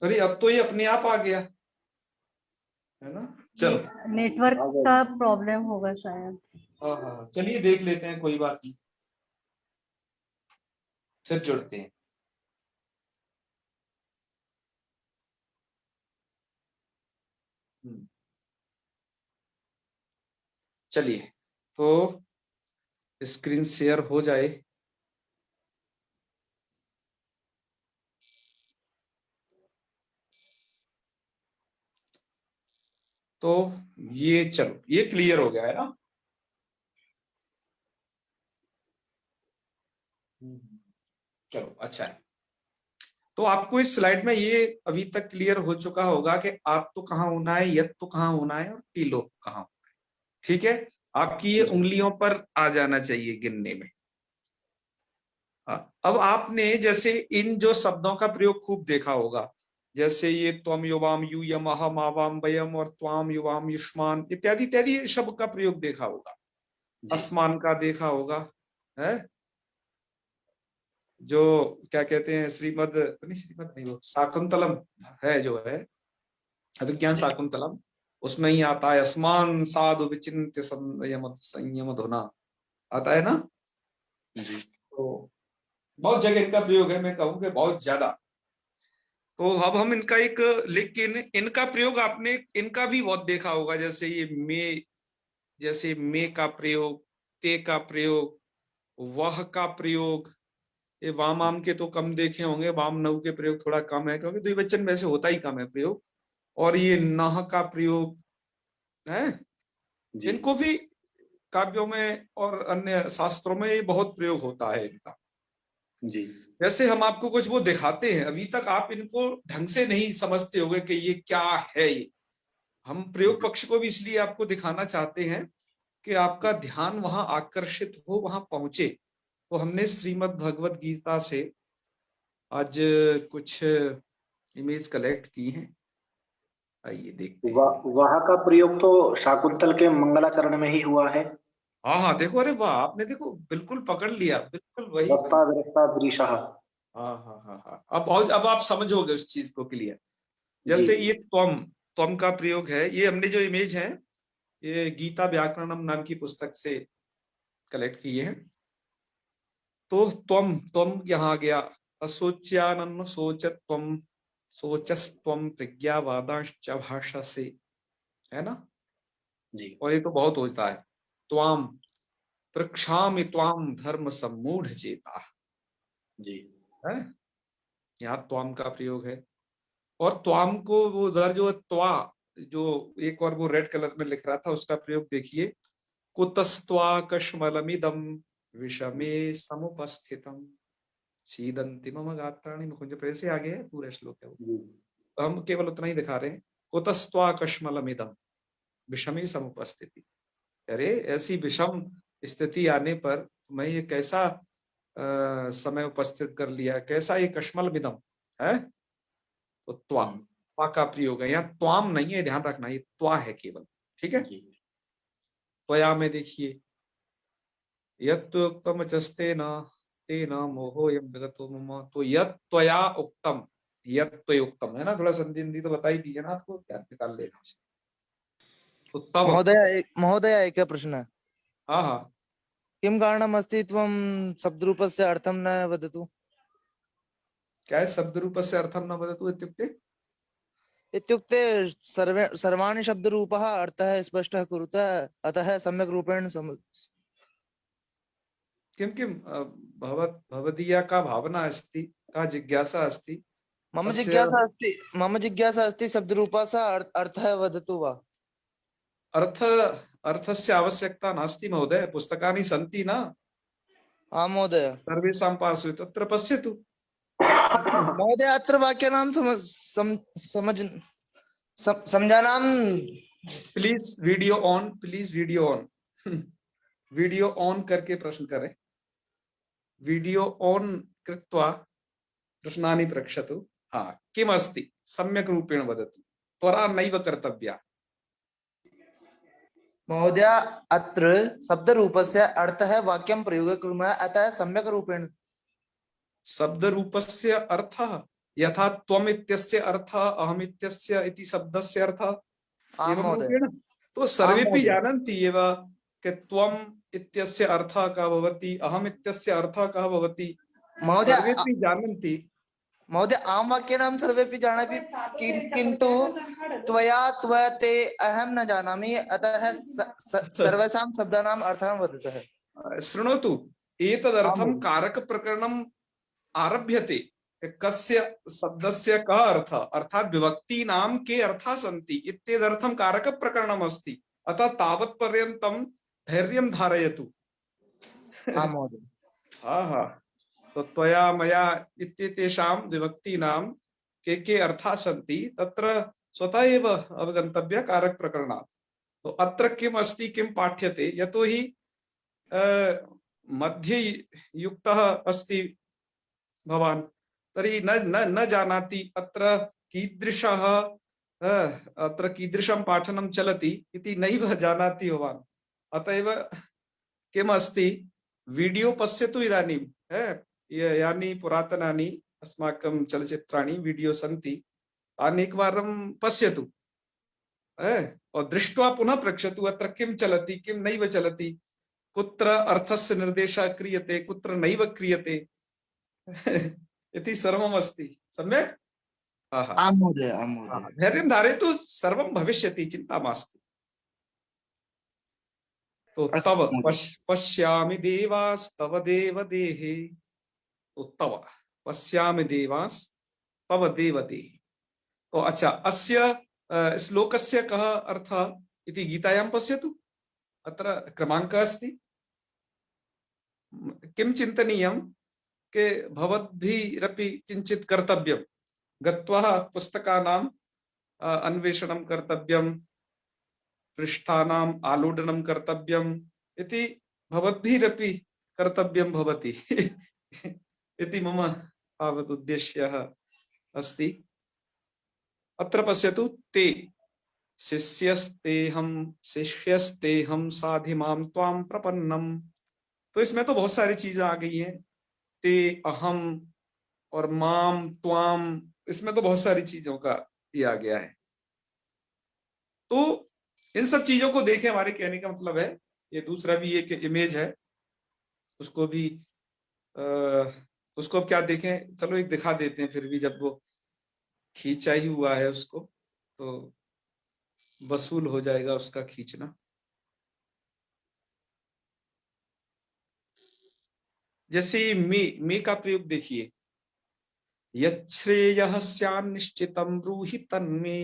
अरे अब तो ये अपने आप आ गया है ना। चलो नेटवर्क का प्रॉब्लम होगा शायद। हाँ हाँ चलिए देख लेते हैं, कोई बात नहीं, फिर जुड़ते हैं। चलिए तो स्क्रीन शेयर हो जाए। तो ये चलो ये क्लियर हो गया है ना। चलो अच्छा है। तो आपको इस स्लाइड में ये अभी तक क्लियर हो चुका होगा कि आप तो कहाँ होना है, यत तो कहाँ होना है और टीलो कहाँ होना है। ठीक है, आपकी ये उंगलियों पर आ जाना चाहिए गिनने में। अब आपने जैसे इन जो शब्दों का प्रयोग खूब देखा होगा, जैसे ये त्वम युवाम यू यम अहम आवाम वयम और त्वाम युवाम युष्मान इत्यादि इत्यादि शब्द का प्रयोग देखा होगा, आसमान का देखा होगा है, जो क्या कहते हैं श्रीमद नहीं वो शाकुंतलम है जो है अभिज्ञान शाकुंतलम, उसमें ही आता है आसमान साधु विचिन्त्य संयम धुना आता है ना। तो बहुत जगह इनका प्रयोग है, मैं कहूँ कि बहुत ज्यादा। तो अब हम इनका एक, लेकिन इनका प्रयोग आपने इनका भी बहुत देखा होगा, जैसे ये मे, जैसे मे का प्रयोग, ते का प्रयोग, वह का प्रयोग, ये वाम आम के तो कम देखे होंगे, वाम नव के प्रयोग थोड़ा कम है क्योंकि द्विवचन में से होता ही कम है प्रयोग। और ये नह का प्रयोग है, इनको भी काव्यों में और अन्य शास्त्रों में ये बहुत प्रयोग होता है इनका जी। वैसे हम आपको कुछ वो दिखाते हैं, अभी तक आप इनको ढंग से नहीं समझते होंगे कि ये क्या है। ये हम प्रयोग पक्ष को भी इसलिए आपको दिखाना चाहते हैं कि आपका ध्यान वहां आकर्षित हो, वहां पहुंचे। तो हमने श्रीमद् भगवत गीता से आज कुछ इमेज कलेक्ट की हैं, आइए देखते हैं। वह का प्रयोग तो शाकुंतल के मंगलाचरण में ही हुआ है। हाँ हाँ देखो, अरे वाह आपने देखो बिल्कुल पकड़ लिया, बिल्कुल वही दस्ता विरस्ता दृशः। हाँ हाँ हाँ हाँ अब आप समझोगे उस चीज को क्लियर। जैसे ये त्वम, त्वम का प्रयोग है, ये हमने जो इमेज है ये गीता व्याकरणम नाम की पुस्तक से कलेक्ट किए हैं। तो त्वम, त्वम यहाँ आ गया, असोच्यानन्न सोचत्वम सोचस्त्वम प्रज्ञावादांश्च भाषसे, है ना जी। और ये तो बहुत होता है, त्वाम प्रक्षामि त्वाम धर्म सम्मूढ़ चेता जी है, यहाँ त्वाम का प्रयोग है। और त्वाम को वो उधर जो त्वा, जो एक और वो रेड कलर में लिख रहा था उसका प्रयोग देखिए, कुतस्त्वा कश्मलमिदं विषमे समुपस्थितम सीदंति मम गात्राणि मुकुंज प्रेर से आगे है पूरा श्लोक है वो, तो हम केवल उतना ही दिखा रहे हैं, कुतस्त्वा कश्मलमिदं विषमे समुपस्थिति। अरे ऐसी विषम स्थिति आने पर मैं ये कैसा समय उपस्थित कर लिया, कैसा ये कश्मल मिदम है। तो त्वा, त्वा का प्रयोग है यहाँ, त्वाम नहीं है, ध्यान रखना ये त्वा है केवल, ठीक है। त्वया में देखिए, यत्तम चस्ते न ते न मोहो यम जगतो मम, तो यत् त्वया उक्तम, यत् त्वयुक्तम है ना, थोड़ा संधि संधि तो बताई दी है ना आपको, क्या निकाल लेना उसे। तो तब महोदय एक प्रश्न है। हाँ हाँ किम कारणम अस्ति त्वं शब्दरूपस्य अर्थं न वदतु। क्या है शब्द रूप से अर्थम न वदतु इत्युक्ते, इत्युक्ते सर्वाणि शब्दरूपः अर्थः स्पष्टः कुरुतः, अतः सम्यक् रूपेण किं किं भवदीया का भावना अस्ति, का जिज्ञासा अस्ति। मम जिज्ञासा अस्ति शब्दरूपस्य अर्थः वदतु वा। अर्थ, अर्थस्य आवश्यकता नास्ति महोदय, पुस्तकानि सन्ति न। आम् महोदय। सर्वेषां पार्श्वे तत्र पश्यतु। महोदय अत्र वाक्यानां समझानां। Please video on, please video on video on करके प्रश्न करें, वीडियो ऑन कृत्वा प्रश्नानि पृच्छतु। हाँ किमस्ति सम्यक् रूपेण वदतु, त्वरा नैव कर्तव्या। महोदय अत्र शब्दरूपस्य अर्थः वाक्यं प्रयोगं कुर्मः, अतः सम्यक् रूपेण। शब्द रूपस्य अर्थः, यथा त्वम इत्यस्य अर्थ अहम इत्यस्य इति शब्दस्य अर्थ आम एवं महोदय। रूपेण। तो आम सर्वेपि महोदय। जानन्ति एव कि त्वम इत्यस्य अर्थः कः भवति, अहम इत्यस्य अर्थः कः भवति, महोदय सर्वेपि जानन्ति। महोदय आम वाक्यानां सर्वेपि जानामि किन्तु त्वया त्वते अहं न जानामि, अतः सर्वेषां शब्दानाम् अर्थं वदतः। शृणोतु, एतदर्थं कारकप्रकरणम् आरभ्यते। कस्य शब्दस्य कः अर्थः, अर्थात् विभक्तीनां के अर्थाः सन्ति इत्येतदर्थं कारकप्रकरणम् अस्ति। अतः तावत्पर्यन्तं धैर्यं धारयतु। आम् महोदय। हाँ, तो त्वया मया इत्येतेषां विभक्तीनां के अर्थाः सन्ति तत्र स्वतः एव अवगन्तव्य कारकप्रकरणात्। तो अत्र किम् अस्ति, किं पाठ्यते, यतोहि मध्ये युक्तः अस्ति भवान्, तर्हि न न न जानाति अत्र कीदृशः अत्र कीदृशं पाठनं चलति इति नैव जानाति भवान्। अतएव किम् अस्ति, वीडियो पश्यतु इदानीं, यानि पुरातनानि अस्माकं चलचित्राणि वीडियो सन्ति तानि एकवारं पश्यतु, और दृष्ट्वा पुनः पृच्छतु अत्र किं चलति किं नैव चलति, कुत्र अर्थस्य निर्देशः क्रियते कुत्र नैव क्रियते इति सर्वम् अस्ति। सम्यक्? आम् महोदय, आम् महोदय। धैर्यं धारयतु, सर्वं भविष्यति, चिन्ता मास्तु। तो तव पश्यामि देवास्तव देवदेहे, तो तव पश्यामि देवास्तव देवदेहे। तो अच्छा, अस्य श्लोकस्य कः अर्थः इति गीतायां पश्यतु, अत्र क्रमाङ्कः अस्ति। किं चिन्तनीयं के भवद्भिरपि किञ्चित् कर्तव्यं, गत्वा पुस्तकानाम् अन्वेषणं कर्तव्यं, पृष्ठानाम् आलोडनं कर्तव्यम् इति भवद्भिरपि कर्तव्यं भवति इति मम तावत् उद्देश्यः अस्ति। अत्र पश्यतु, ते शिष्यस्तेहं साधिमां त्वां प्रपन्नम। तो इसमें तो बहुत सारी चीजें आ गई हैं, ते अहम और माम त्वाम, इसमें तो बहुत सारी चीजों का दिया गया है। तो इन सब चीजों को देखें, हमारे कहने का मतलब है, ये दूसरा भी एक इमेज है, उसको भी उसको अब क्या देखें, चलो एक दिखा देते हैं, फिर भी जब वो खींचा ही हुआ है उसको तो वसूल हो जाएगा उसका खींचना। जैसे मे का प्रयोग देखिए, यच्छ्रेयः स्यान्निश्चितं ब्रूहि तन्मे।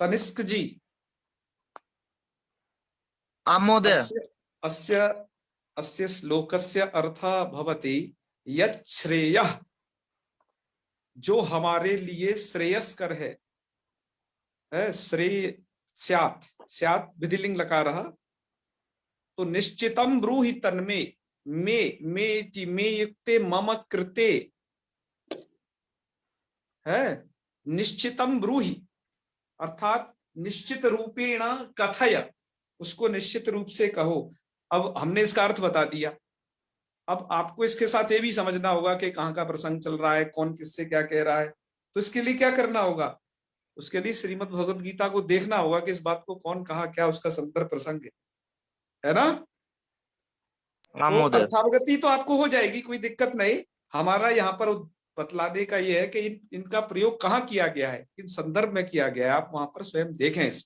तनिष्क जी, आम् महोदय। अस्य अस्य श्लोकस्य अर्थः भवति यच्छ्रेयः, जो हमारे लिए श्रेयस्कर है, श्रेय स्यात्, स्यात् विधिलिंग लकारः, तो निश्चितं ब्रूहि तन्मे, मे इति मे युक्ते मम कृते है, निश्चितं ब्रूहि अर्थात निश्चित रूपेण कथय, उसको निश्चित रूप से कहो। अब हमने इसका अर्थ बता दिया, अब आपको इसके साथ ये भी समझना होगा कि कहाँ का प्रसंग चल रहा है, कौन किससे क्या कह रहा है। तो इसके लिए क्या करना होगा, उसके लिए श्रीमद् भगवद गीता को देखना होगा कि इस बात को कौन कहा, क्या उसका संदर्भ प्रसंग है ना। तो अर्थावगति तो आपको हो जाएगी, कोई दिक्कत नहीं। हमारा यहाँ पर बतलाने का यह है कि इनका प्रयोग कहाँ किया गया है, किन संदर्भ में किया गया है, आप वहां पर स्वयं देखें। इस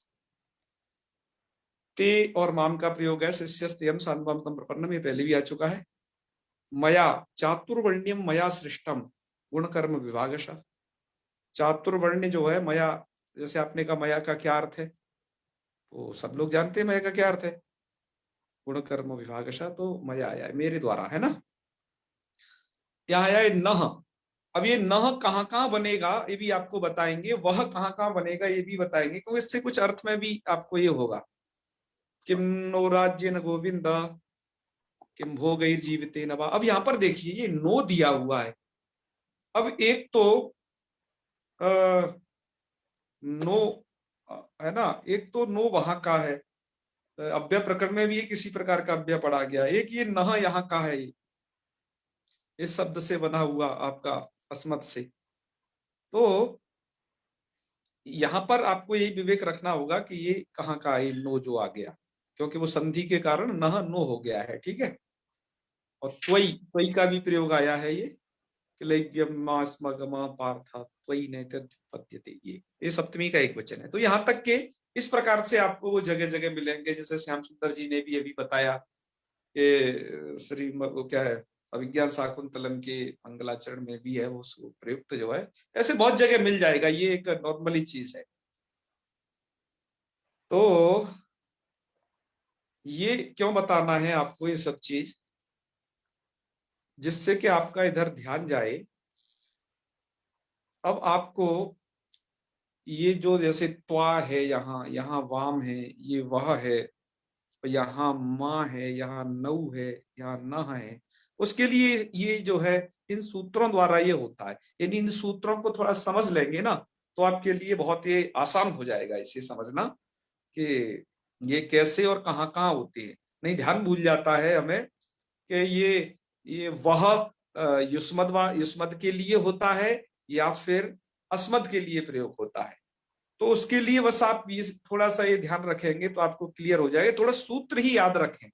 ते और माम का प्रयोग है, शिष्यस्तेयं साधुमां तं प्रपन्नम, ये पहले भी आ चुका है। मया चातुर्वर्ण्यम मया सृष्टम गुण कर्म विभागशः। चातुर्वर्ण्य जो है मया, जैसे आपने कहा मया का क्या अर्थ है, तो सब लोग जानते हैं मया का क्या अर्थ है, गुण कर्म विभागशः, तो मया आया है मेरे द्वारा, है ना। यहाँ आया है नह। अब ये नह कहाँ कहाँ बनेगा ये भी आपको बताएंगे, वह कहाँ कहाँ बनेगा ये भी बताएंगे, क्योंकि इससे कुछ अर्थ में भी आपको ये होगा। किम नो राज्य न गोविंद किम भोगैर जीविते नवा। अब यहाँ पर देखिए ये नो दिया हुआ है। अब एक तो नो है ना, एक तो नो वहां का है, अव्यय प्रकरण में भी ये किसी प्रकार का अव्यय पढ़ा गया, एक ये नह यहाँ का है। इस शब्द से बना हुआ आपका अस्मत् से। तो यहां पर आपको यही विवेक रखना होगा कि ये कहाँ का है नो जो आ गया, क्योंकि वो संधि के कारण नह नो हो गया है, ठीक है। और त्वयि, त्वयि का भी प्रयोग आया है, ये पार्था त्वयि नैतद्युत्पद्यते, ये सप्तमी का एक वचन है। तो यहाँ तक के इस प्रकार से आपको वो जगह जगह मिलेंगे। जैसे श्याम सुंदर जी ने भी अभी बताया कि श्री वो क्या है अभिज्ञान शाकुंतलम के मंगलाचरण में भी है वो प्रयुक्त जो है, ऐसे बहुत जगह मिल जाएगा, ये एक नॉर्मली चीज है। तो ये क्यों बताना है आपको ये सब चीज, जिससे कि आपका इधर ध्यान जाए। अब आपको ये जो जैसे त्वा है, यहाँ यहाँ वाम है, ये वह है, यहाँ माँ है, यहाँ नौ है, यहाँ न है, उसके लिए ये जो है इन सूत्रों द्वारा ये होता है। यानी इन सूत्रों को थोड़ा समझ लेंगे ना तो आपके लिए बहुत ही आसान हो जाएगा इसे समझना कि ये कैसे और कहाँ कहाँ होती है। नहीं ध्यान भूल जाता है हमें कि ये वह युष्मद के लिए होता है या फिर अस्मद के लिए प्रयोग होता है। तो उसके लिए बस आप ये थोड़ा सा ये ध्यान रखेंगे तो आपको क्लियर हो जाएगा। थोड़ा सूत्र ही याद रखें,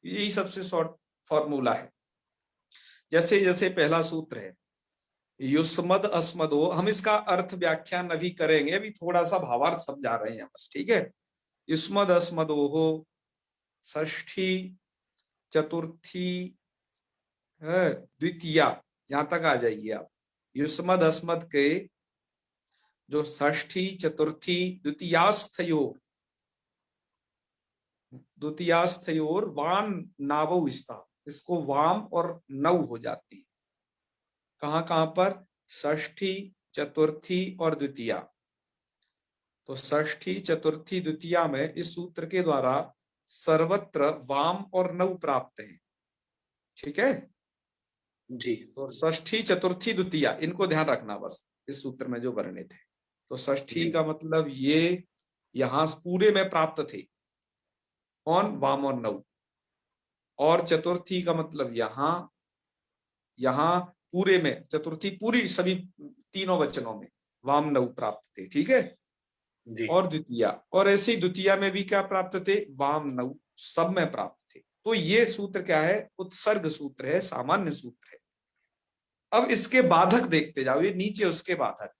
यही सबसे शॉर्ट फॉर्मूला है। जैसे जैसे पहला सूत्र है युष्मद अस्मदो, हम इसका अर्थ व्याख्यान अभी करेंगे, अभी थोड़ा सा भावार्थ समझा रहे हैं बस, ठीक है। युष्मद अस्मदो हो षष्ठी चतुर्थी द्वितीया, यहां तक आ जाइए आप। युष्मद अस्मद के जो षष्ठी चतुर्थी द्वितीयास्थयोर वाम नावो विस्तार, इसको वाम और नौ हो जाती है। कहां कहां पर? षष्ठी चतुर्थी और द्वितीया। तो षष्ठी चतुर्थी द्वितीया में इस सूत्र के द्वारा सर्वत्र वाम और नौ प्राप्त है, ठीक है जी। तो षष्ठी चतुर्थी द्वितीया इनको ध्यान रखना बस इस सूत्र में जो वर्णित है। तो षष्ठी का मतलब ये यहां पूरे में प्राप्त थे, कौन? वाम और नौ। और चतुर्थी का मतलब यहां पूरे में, चतुर्थी पूरी सभी तीनों वचनों में वाम नौ प्राप्त थे, ठीक है। जी। और द्वितीया, और ऐसे ही द्वितीया में भी क्या प्राप्त थे? वाम नौ, सब में प्राप्त थे। तो ये सूत्र क्या है? उत्सर्ग सूत्र है, सामान्य सूत्र है। अब इसके बाधक देखते जाओ, ये नीचे उसके बाधक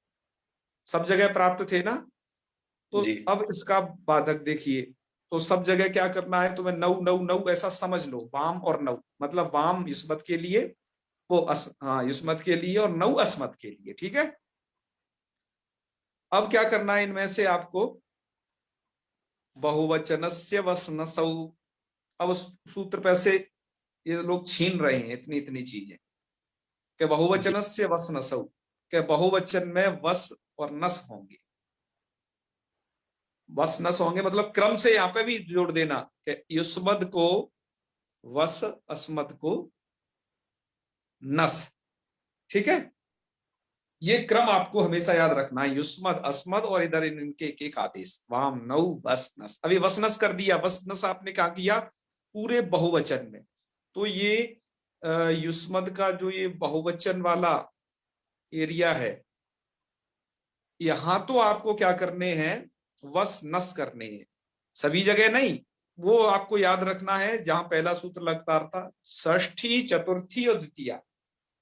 सब जगह प्राप्त थे ना, तो जी। अब इसका बाधक देखिए। तो सब जगह क्या करना है तुम्हें? नौ नौ नौ ऐसा समझ लो, वाम और नौ, मतलब वाम युष्मत के लिए, वो युष्मत के लिए, और नौ अस्मत के लिए, ठीक है। अब क्या करना है इनमें से आपको? बहुवचनस्य वसनसौ। अब उस सूत्र पे से ये लोग छीन रहे हैं इतनी इतनी चीजें कि बहुवचनस्य वसनसौ, के बहुवचन में वस और नस होंगे। वस नस होंगे मतलब क्रम से यहां पे भी जोड़ देना कि युष्मद को वस, अस्मद को नस, ठीक है। ये क्रम आपको हमेशा याद रखना है, युष्मद अस्मद और इधर इनके एक एक आदेश, वाम नौ वस नस। अभी वस नस कर दिया, वस नस आपने क्या किया? पूरे बहुवचन में। तो ये युष्मद का जो ये बहुवचन वाला एरिया है, यहां तो आपको क्या करने हैं? वस नस करने हैं, सभी जगह नहीं। वो आपको याद रखना है जहां पहला सूत्र लगातार था, षष्ठी चतुर्थी और द्वितीया,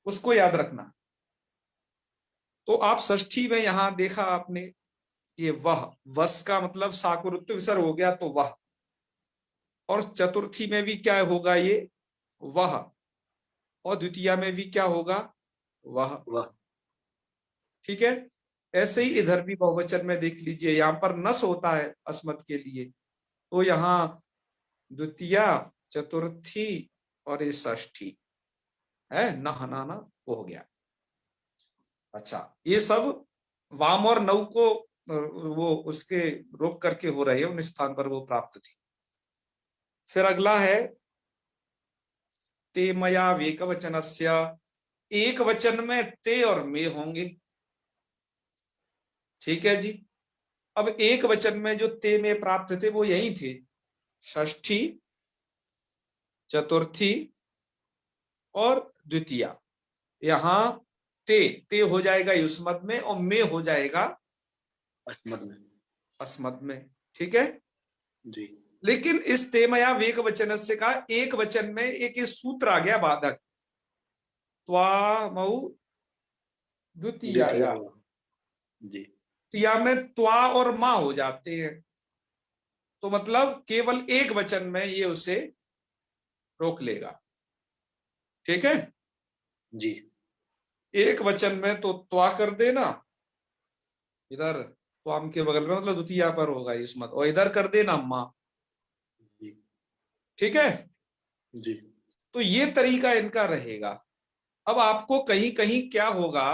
उसको याद रखना। तो आप षष्ठी में यहां देखा आपने, ये वह, वस का मतलब साकुरुत्व विसर्ग हो गया तो वह। और चतुर्थी में भी क्या होगा? ये वह। और द्वितीया में भी क्या होगा? वह, वाह। ठीक है। ऐसे ही इधर भी बहुवचन में देख लीजिए, यहां पर नस होता है अस्मत् के लिए, तो यहाँ द्वितीया, चतुर्थी और ये षष्ठी है, नहनाना हो गया। अच्छा, ये सब वाम और नौ को वो उसके रोक करके हो रहे हैं, उन स्थान पर वो प्राप्त थी। फिर अगला है ते मया वेक वचनस्य, एक वचन में ते और मे होंगे, ठीक है जी। अब एक वचन में जो ते में प्राप्त थे वो यही थे, षष्ठी चतुर्थी और द्वितीया, यहाँ ते ते हो जाएगा युष्मत में और में हो जाएगा अस्मद में। अस्मद में। ठीक है, जी लेकिन इस तेमया वेक वचन से का एक वचन में एक सूत्र आ गया बाधक, त्वा मऊ द्वितीया। जी तिया में त्वा और मां हो जाते हैं, तो मतलब केवल एक वचन में ये उसे रोक लेगा। ठीक है, जी एक वचन में तो त्वा कर देना, इधर त्वाम के बगल में मतलब द्वितीया पर होगा युष्मत, और इधर कर देना मां। जी ठीक है, जी तो ये तरीका इनका रहेगा। अब आपको कहीं कहीं क्या होगा,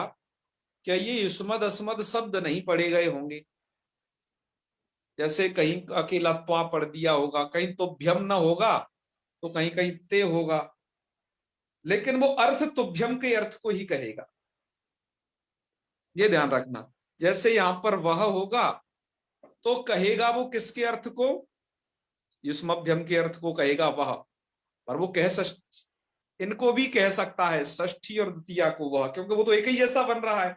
क्या ये युष्मद अस्मद शब्द नहीं पढ़े गए होंगे, जैसे कहीं अकेला त्वा पढ़ दिया होगा, कहीं तो भ्यम न होगा तो कहीं कहीं ते होगा, लेकिन वो अर्थ तुभ्यम के अर्थ को ही कहेगा, ये ध्यान रखना। जैसे यहां पर वह होगा तो कहेगा वो किसके अर्थ को, युष्मभ्यम के अर्थ को कहेगा वह, पर वो इनको भी कह सकता है षष्ठी और द्वितीया को वह, क्योंकि वो तो एक ही जैसा बन रहा है।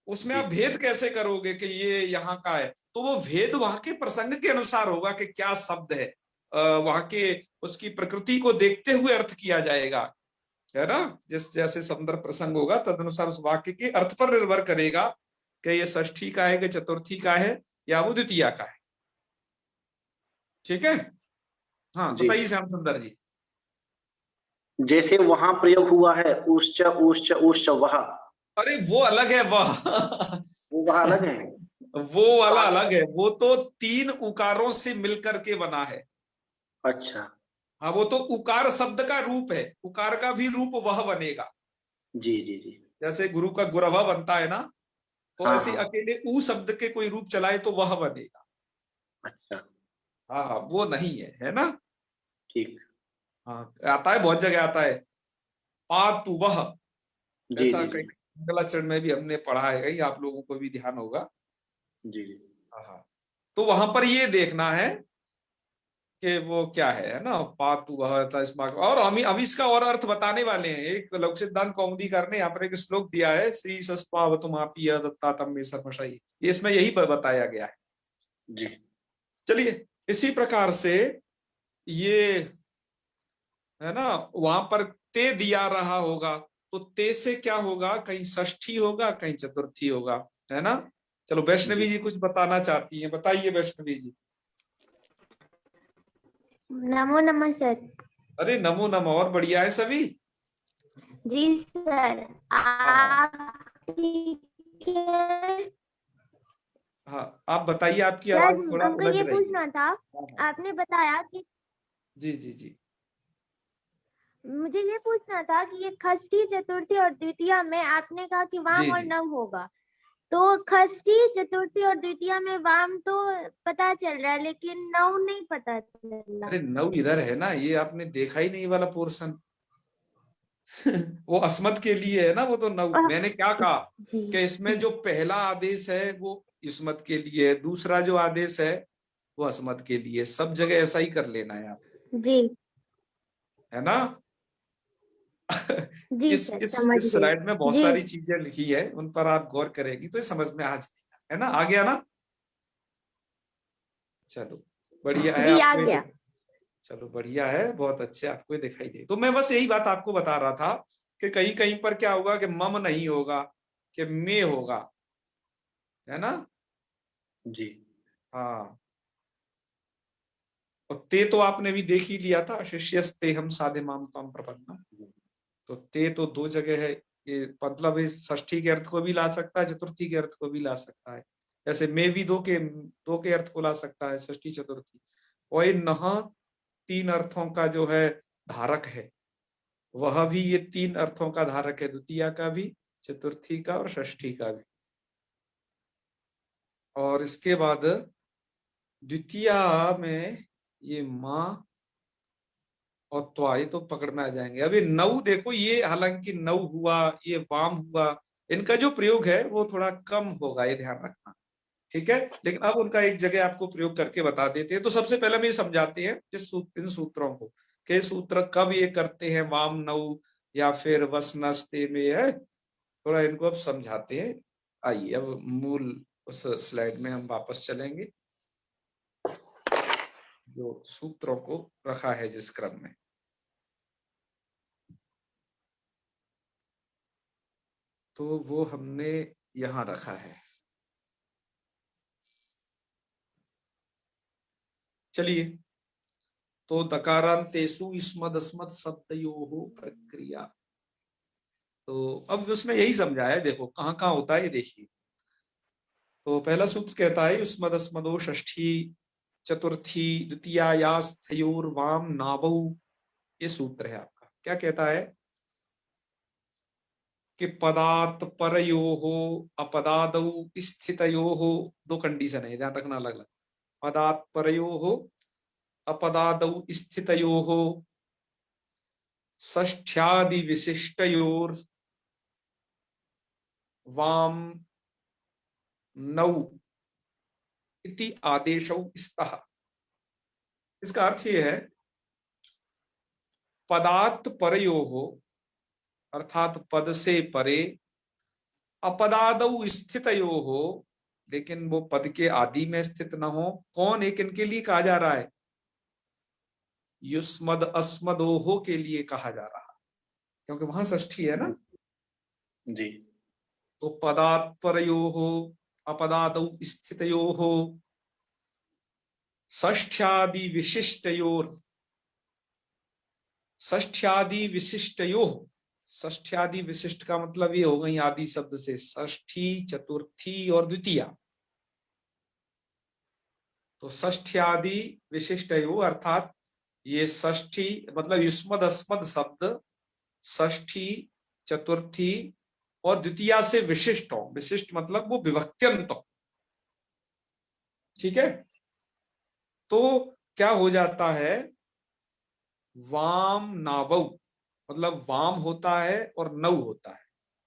उसमें आप भेद कैसे करोगे कि ये यहाँ का है, तो वो भेद वहां के प्रसंग के अनुसार होगा कि क्या शब्द है, वहां के उसकी प्रकृति को देखते हुए अर्थ किया जाएगा, है ना। जिस जैसे संदर्भ प्रसंग होगा तदनुसार उस वाक्य के अर्थ पर निर्भर करेगा कि ये षष्ठी का है कि चतुर्थी का है या वो द्वितीया का है। ठीक है, हाँ जी। बताइए श्याम सुंदर जी। जैसे वहां प्रयोग हुआ है उश्च उश्च उश्च वह, अरे वो अलग है वह वो वह अलग है। वो वाला अलग है, वो तो तीन उकारों से मिलकर के बना है। अच्छा हाँ, वो तो उकार शब्द का रूप है, उकार का भी रूप वह बनेगा। जी जी जी। जैसे गुरु का गुरव बनता है ना, तो हाँ ऐसे हाँ अकेले ऊ शब्द के कोई रूप चलाए तो वह बनेगा। अच्छा हाँ हाँ, वो नहीं है ना। ठीक। हाँ, आता है, बहुत जगह आता है पातु वह, जी ऐसा जी कई जी मंगलाचरण में भी हमने पढ़ा है, कहीं आप लोगों को भी ध्यान होगा। जी जी हाँ हाँ, तो वहां पर ये देखना है कि वो क्या है ना, पातु वह था इसमें। और हम इसका और अर्थ बताने वाले हैं। एक लौक सिद्धांत कौमुदीकार ने यहाँ पर एक श्लोक दिया है, श्री सस्पावतुमापीय दत्ता तम में सर्वशयी, इसमें यही बताया गया है। जी चलिए, इसी प्रकार से ये है ना, वहां पर ते दिया रहा होगा, तो ते से क्या होगा, कहीं षष्ठी होगा कहीं चतुर्थी होगा, है ना। चलो वैष्णवी जी। जी कुछ बताना चाहती हैं, बताइए वैष्णवी जी। नमो नमः सर। अरे नमो नमो, और बढ़िया है सभी। जी सर, हाँ हाँ आप ठीक है? हाँ, आप बताइए, आपकी सर आवाज थोड़ा हमको उलझ ये रही है। पूछना था, हाँ हाँ, आपने बताया कि जी जी जी। मुझे ये पूछना था कि ये षष्ठी चतुर्थी और द्वितीया में आपने कहा कि वाम जी और जी, नव होगा, तो षष्ठी चतुर्थी और द्वितीया में वाम तो पता चल रहा है लेकिन नव नहीं पता चल रहा। अरे नव इधर है ना, ये आपने देखा ही नहीं वाला पोर्शन वो अस्मद के लिए है ना, वो तो नव। मैंने क्या कहा जी कि इसमें जो पहला आदेश है वो इस्मत के लिए है, दूसरा जो आदेश है वो अस्मद के लिए। सब जगह ऐसा ही कर लेना है आप, जी है ना जी सर, समझ इस गई। स्लाइड में बहुत जी सारी चीजें लिखी है, उन पर आप गौर करेंगी तो ये समझ में आ जाएगा, है ना। आ गया ना, चलो बढ़िया है जी आ आपको गया। चलो बढ़िया है, बहुत अच्छे, आपको ये दिखाई दे। तो मैं बस यही बात आपको बता रहा था कि कहीं कहीं पर क्या होगा कि मम नहीं होगा, कि में होगा, है ना। जी हाँ, और ते तो आपने भी देख ही लिया था, शिष्यस्ते हम साधे माम तम प्रपन्ना। तो ते तो दो जगह है, ये मतलब इस षष्ठी के अर्थ को भी ला सकता है, चतुर्थी के अर्थ को भी ला सकता है। जैसे में भी दो के अर्थ को ला सकता है, षष्ठी चतुर्थी। और ये नह तीन अर्थों का जो है धारक है, वह भी ये तीन अर्थों का धारक है, द्वितीया का भी, चतुर्थी का और षष्ठी का भी। और इसके बाद द्वितीया में ये माँ और त्वा, ये तो पकड़ में आ जाएंगे। अभी नौ देखो, ये हालांकि नौ हुआ, ये वाम हुआ, इनका जो प्रयोग है वो थोड़ा कम होगा, ये ध्यान रखना। ठीक है, लेकिन अब उनका एक जगह आपको प्रयोग करके बता देते हैं। तो सबसे पहले हम ये समझाते हैं इन सूत्रों को, कि सूत्र कब ये करते हैं वाम नौ, या फिर वसनस्ते में है, थोड़ा इनको अब समझाते हैं। आइए अब मूल उस स्लाइड में हम वापस चलेंगे जो सूत्रों को रखा है जिस क्रम में। तो वो हमने यहां रखा है। चलिए, तो दकारांतेषु इस्मद अस्मद शब्दयोः प्रक्रिया। तो अब उसमें यही समझा है, देखो कहाँ कहाँ होता है ये देखिए। तो पहला सूत्र कहता है युष्मद अस्मदो षष्ठी चतुर्थी द्वितीयायास्थयोर्वाम नावौ। ये सूत्र है आपका। क्या कहता है कि पदात् परयोः अपदादौ स्थितयोः, दो कंडीशन है, ध्यान रखना अलग अलग। पदात् परयोः अपदादौ स्थितयोः षष्ठ्यादि विशिष्टयोर वाम नौ इति आदेशौ स्तः। इसका अर्थ यह है पदात् परयोः अर्थात पद से परे, अपदादौ स्थितयोः लेकिन वो पद के आदि में स्थित न हो। कौन एक इनके लिए कहा जा रहा है? युष्मद अस्मदोह के लिए कहा जा रहा है, क्योंकि वहां षष्ठी है ना जी। तो पदात् परयोः अपदादौ स्थितयोः षष्ठ्यादि विशिष्टयोर, षष्ठ्यादि विशिष्टयोः, षष्ठ्यादि विशिष्ट का मतलब ये हो गई आदि शब्द से षष्ठी चतुर्थी और द्वितीया। तो षष्ठ्यादि विशिष्टयोः अर्थात ये षष्ठी मतलब युष्मद अस्मद शब्द षष्ठी चतुर्थी और द्वितीया से विशिष्ट हो। विशिष्ट मतलब वो विभक्त्यंत हो, ठीक है। तो क्या हो जाता है, वाम नावौ मतलब वाम होता है और नौ होता है।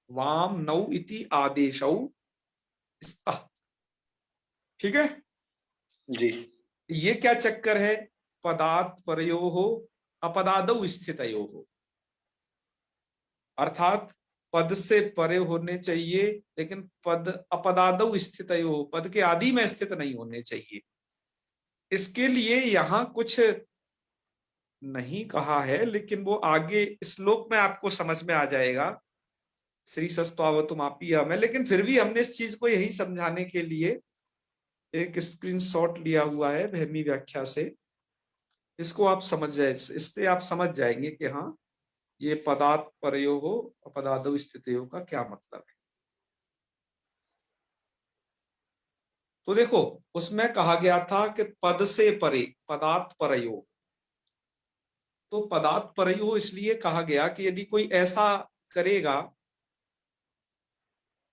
वाम नौ इति आदेशौ स्तः, ठीक है जी। ये क्या चक्कर है, पदात् परयोः अपदादौ स्थितयोः, अर्थात पद से परे होने चाहिए लेकिन पद अपदादौ स्थितयोः पद के आदि में स्थित नहीं होने चाहिए। इसके लिए यहां कुछ नहीं कहा है, लेकिन वो आगे श्लोक में आपको समझ में आ जाएगा। श्री सस्त्वावतुम आपीय में, लेकिन फिर भी हमने इस चीज को यही समझाने के लिए एक स्क्रीनशॉट लिया हुआ है भैमी व्याख्या से। इसको आप समझ जाए, इससे आप समझ जाएंगे कि हाँ ये पदात् परयोः अपदादौ स्थितयोः का क्या मतलब है। तो देखो उसमें कहा गया था कि पद से परे, पदात् परयोः। तो पदात् परयोः इसलिए कहा गया कि यदि कोई ऐसा करेगा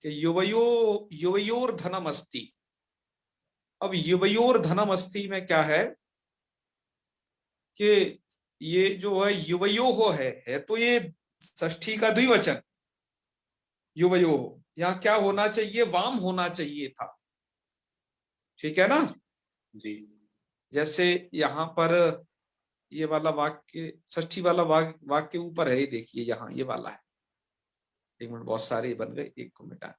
कि युवयोर धनम अस्ति। अब युवयोर धनम अस्ति में क्या है कि ये जो है युवयोः है तो ये षष्ठी का द्विवचन युवयोः, यहाँ क्या होना चाहिए, वाम होना चाहिए था, ठीक है ना। जी। जैसे यहाँ पर ये वाला वाक्य षष्ठी वाला वाक्य ऊपर है, देखिए यहाँ ये वाला है। एक मिनट, बहुत सारे बन गए, एक को मिटा।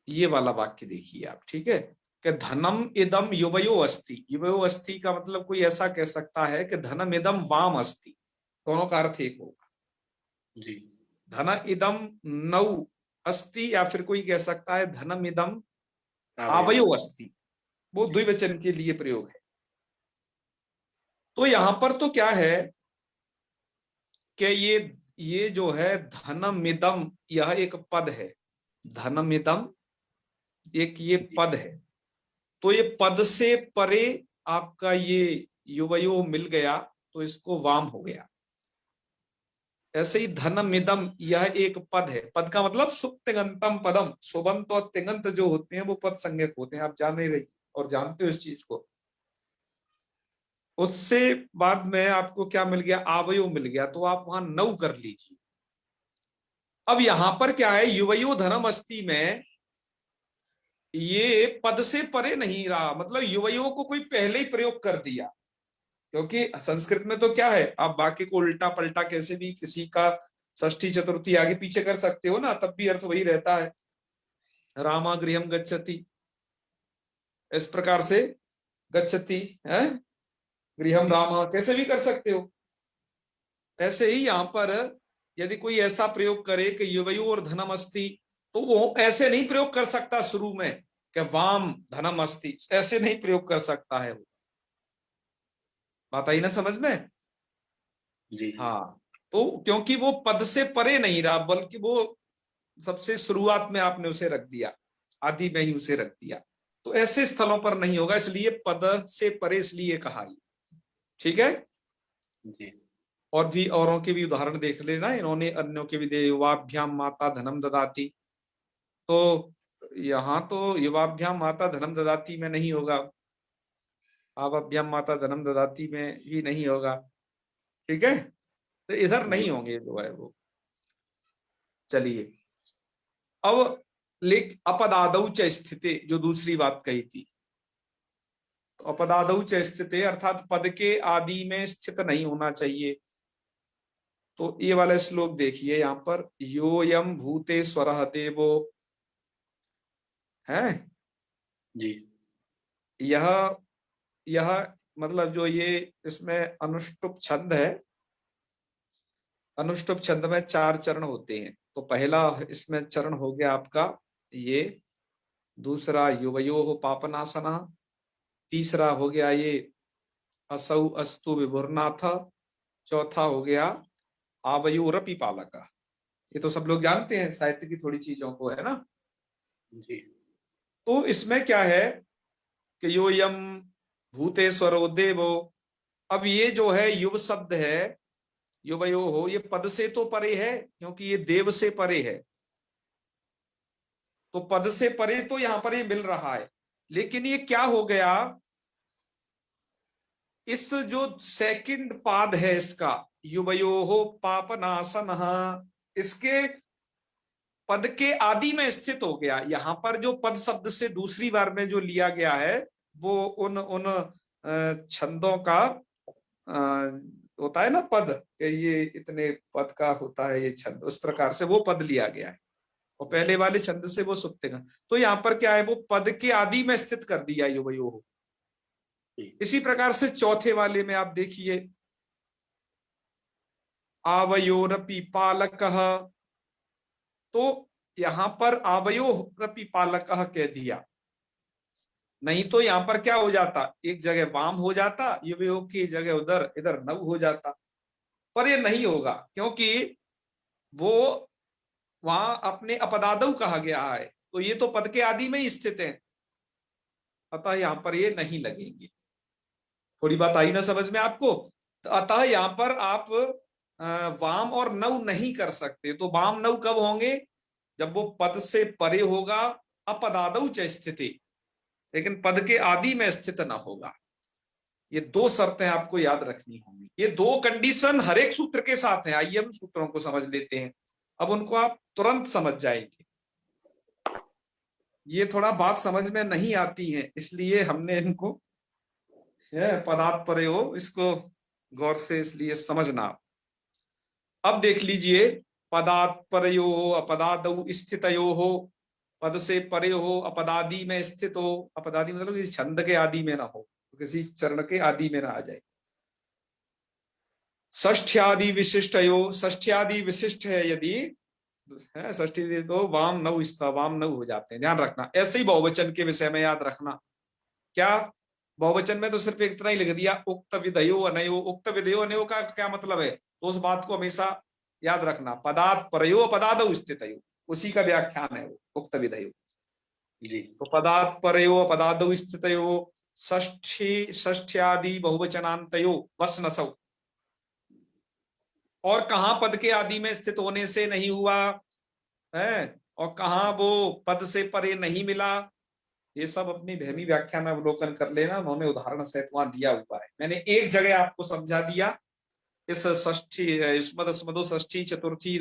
ये वाला वाक्य देखिए आप, ठीक है कि धनम इदम युवयो अस्ति। युवयो अस्ति का मतलब कोई ऐसा कह सकता है कि धनम इदम वाम अस्ति, दोनों का अर्थ एक होगा। जी। धन इदम नौ अस्ति, या फिर कोई कह सकता है धनम इदम आवयो अस्ति, वो द्विवचन के लिए प्रयोग है। तो यहां पर तो क्या है कि ये जो है धनमिदम, यह एक पद है, धनमिदम एक ये पद है। तो ये पद से परे आपका ये युवयो मिल गया तो इसको वाम हो गया। ऐसे ही धनमिदम यह एक पद है, पद का मतलब सुप्तिगंतम पदम, सुबंत और तिगंत जो होते हैं वो पद संज्ञक होते हैं, आप जाने रही और जानते हो इस चीज को। उससे बाद में आपको क्या मिल गया, आवयो मिल गया, तो आप वहां नौ कर लीजिए। अब यहां पर क्या है, युवयो धनम अस्ति में ये पद से परे नहीं रहा, मतलब युवयो को कोई पहले ही प्रयोग कर दिया। क्योंकि संस्कृत में तो क्या है, आप वाक्य को उल्टा पलटा कैसे भी किसी का षष्ठी चतुर्थी आगे पीछे कर सकते हो ना, तब भी अर्थ वही रहता है। रामा गृहम गच्छति, इस प्रकार से गच्छति है, गृहम राम कैसे भी कर सकते हो। ऐसे ही यहां पर यदि कोई ऐसा प्रयोग करे कि युवयो और धनम अस्ति, तो वो ऐसे नहीं प्रयोग कर सकता शुरू में कि वाम धनम अस्ति, ऐसे नहीं प्रयोग कर सकता है वो। बात आई ना समझ में? जी हाँ, तो क्योंकि वो पद से परे नहीं रहा, बल्कि वो सबसे शुरुआत में आपने उसे रख दिया, आदि में ही उसे रख दिया, तो ऐसे स्थलों पर नहीं होगा, इसलिए पद से परे इसलिए कहा। ठीक है जी और भी औरों के भी उदाहरण देख लेना, इन्होंने अन्यों के भी दे, युवाभ्याम माता धनम ददाती, तो यहाँ तो युवाभ्याम माता धनम ददाती में नहीं होगा, आवाभ्याम माता धनम ददाती में भी नहीं होगा। ठीक है, तो इधर नहीं होंगे जो है वो। चलिए अब लेख अपदादौ च स्थिते, जो दूसरी बात कही थी, तो अपदादौ च स्थिते अर्थात पद के आदि में स्थित नहीं होना चाहिए। तो ये वाला श्लोक देखिए यहाँ पर, योयम भूतेश्वरः देवो है, जी यह मतलब जो ये इसमें अनुष्टुप छंद है, अनुष्टुप छंद में 4 चरण होते हैं। तो पहला इसमें चरण हो गया आपका ये, दूसरा युवयोः पापनाशनः, तीसरा हो गया ये असौ अस्तु विभुर्नाथ, चौथा हो गया आवयोरपि पालकः। ये तो सब लोग जानते हैं साहित्य की थोड़ी चीजों को, है ना। जी तो इसमें क्या है कि योयम भूतेश्वरो देवो, अब ये जो है युव शब्द है, युवयो हो, ये पद से तो परे है क्योंकि ये देव से परे है, तो पद से परे तो यहां पर ये मिल रहा है। लेकिन ये क्या हो गया, इस जो सेकंड पाद है इसका, युवयो हो पापनाशनः, इसके पद के आदि में स्थित हो गया। यहां पर जो पद शब्द से दूसरी बार में जो लिया गया है वो उन छंदों का होता है ना पद, कि ये इतने पद का होता है ये छंद, उस प्रकार से वो पद लिया गया है, और पहले वाले छंद से वो सुप्तिगण। तो यहाँ पर क्या है, वो पद के आदि में स्थित कर दिया युवयोः। इसी प्रकार से चौथे वाले में आप देखिए, आवयोरपि पालकः, तो यहां पर आवयोरपि पालकः कह दिया, नहीं तो यहां पर क्या हो जाता, एक जगह वाम हो जाता, युवयोः की जगह उधर इधर नव हो जाता, पर ये नहीं होगा क्योंकि वो वहां अपने अपदादौ कहा गया है, तो ये तो पद के आदि में ही स्थित है, अतः यहां पर ये नहीं लगेंगे। थोड़ी बात आई ना समझ में आपको? तो अतः यहाँ पर आप वाम और नव नहीं कर सकते। तो वाम नव कब होंगे, जब वो पद से परे होगा, अपदादौ च स्थिति, लेकिन पद के आदि में स्थित ना होगा। ये 2 शर्तें आपको याद रखनी होंगी, ये 2 कंडीशन हर एक सूत्र के साथ हैं। आइए हम सूत्रों को समझ लेते हैं, अब उनको आप तुरंत समझ जाएंगे। ये थोड़ा बात समझ में नहीं आती है, इसलिए हमने इनको पदार्थ परे हो, इसको गौर से इसलिए समझना। अब देख लीजिए, पदार्थ परयो अपदादौ स्थितयो हो, पद से परे हो, अपदादि में स्थित हो, अपदादि मतलब किसी छंद के आदि में ना हो, किसी चरण के आदि में ना आ जाए। षष्ठ्यादि विशिष्टयो, षष्ठ्यादि विशिष्ट है यदि है, षष्ठी तो वाम नव स्था, वाम नव हो जाते हैं, ध्यान रखना। ऐसे ही बहुवचन के विषय में याद रखना, क्या बहुवचन में तो सिर्फ इतना ही लिख दिया, उक्त विधयो अनयो। उक्त विधयो अनयो का क्या मतलब है, तो उस बात को हमेशा याद रखना, पदार्थ परयो अपदादौ स्थितयो, उसी का व्याख्यान है वो उक्त विधयो जी। तो पदार्थ परयो अपदादौ स्थितयो, षष्ठी षष्ठ्यादि बहुवचनान्तयो वसनसौ। और कहां पद के आदि में स्थित होने से नहीं हुआ है, और कहां वो पद से परे नहीं मिला, ये सब अपनी भहमी व्याख्या में अवलोकन कर लेना, उन्होंने उदाहरण सहित वहां दिया हुआ है। मैंने एक जगह आपको समझा दिया, इस षष्ठी स्मदो षष्ठी चतुर्थी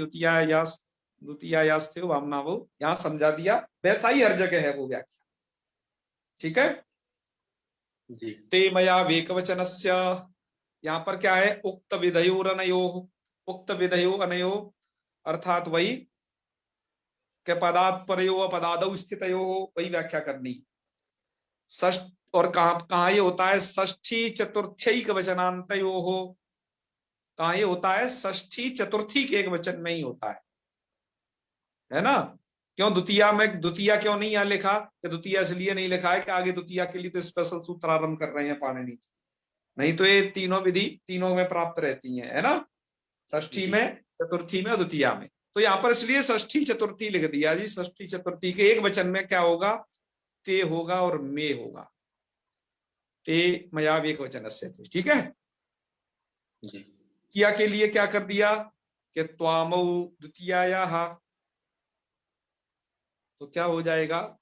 द्वितीयायास्ते वामनावो, यहाँ समझा दिया, वैसा ही हर जगह है वो व्याख्या। ठीक है, जी ते मया वेकवचनस्य यहाँ पर क्या है, उक्त विधयोरनयो, उक्त विधयो अनयो अर्थात वही के पदात् परयो अपदादौ स्थितयो, वही व्याख्या करनी। षष्ठ और कहाँ ये होता है, षष्ठी चतुर्थैक वचनांतयो हो, कहाँ ये होता है, षष्ठी चतुर्थी के एक वचन में ही होता है ना। क्यों द्वितीया में, द्वितीया क्यों नहीं यहाँ लिखा, कि द्वितीया इसलिए नहीं लिखा है कि आगे द्वितीया के लिए तो स्पेशल सूत्र आरंभ कर रहे हैं पाणिनि, नहीं तो ये तीनों विधि तीनों में प्राप्त रहती है ना, षष्ठी में, चतुर्थी में और द्वितीया में। तो यहाँ पर इसलिए षष्ठी चतुर्थी लिख दिया जी। षष्ठी चतुर्थी के एक वचन में क्या होगा, ते होगा और मे होगा, ते मया एक वचन से, ठीक है। किया के लिए क्या कर दिया कि त्वामौ द्वितीयायाः, तो क्या हो जाएगा,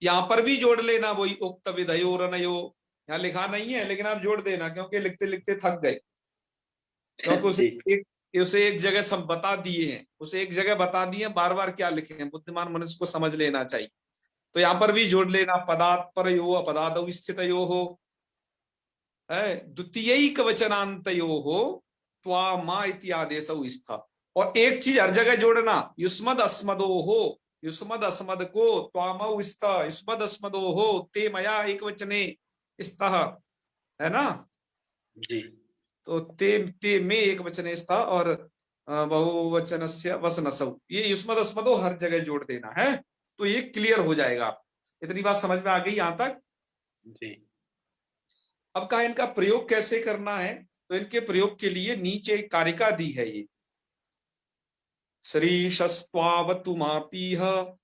यहां पर भी जोड़ लेना वही उक्त विधयोरनयो, यहाँ लिखा नहीं है लेकिन आप जोड़ देना, क्योंकि लिखते लिखते थक गए, क्योंकि उसे एक जगह सब बता दिए हैं, उसे एक जगह बता दिए, बार बार क्या लिखे हैं, बुद्धिमान मनुष्य को समझ लेना चाहिए। तो यहाँ पर भी जोड़ लेना, पदात् परयो अपदादौ स्थितयो हो, द्वितीयैक वचनांतयो हो त्वा मा इति आदेशौ स्थ। और एक चीज हर जगह जोड़ना, युष्मद अस्मदो हो, युष्मद अस्मद को त्वामौ स्थ, युष्मद अस्मदो हो ते मया एक वचने स्तः, है ना जी। तो ते में एक वचने स्था और बहुवचनस्य वसनसौ, ये युष्मद अस्मदो हर जगह जोड़ देना है, तो ये क्लियर हो जाएगा। इतनी बात समझ में आ गई यहां तक जी। अब कहा इनका प्रयोग कैसे करना है, तो इनके प्रयोग के लिए नीचे एक कारिका दी है, ये श्रीशस्त्वावतुमापीह,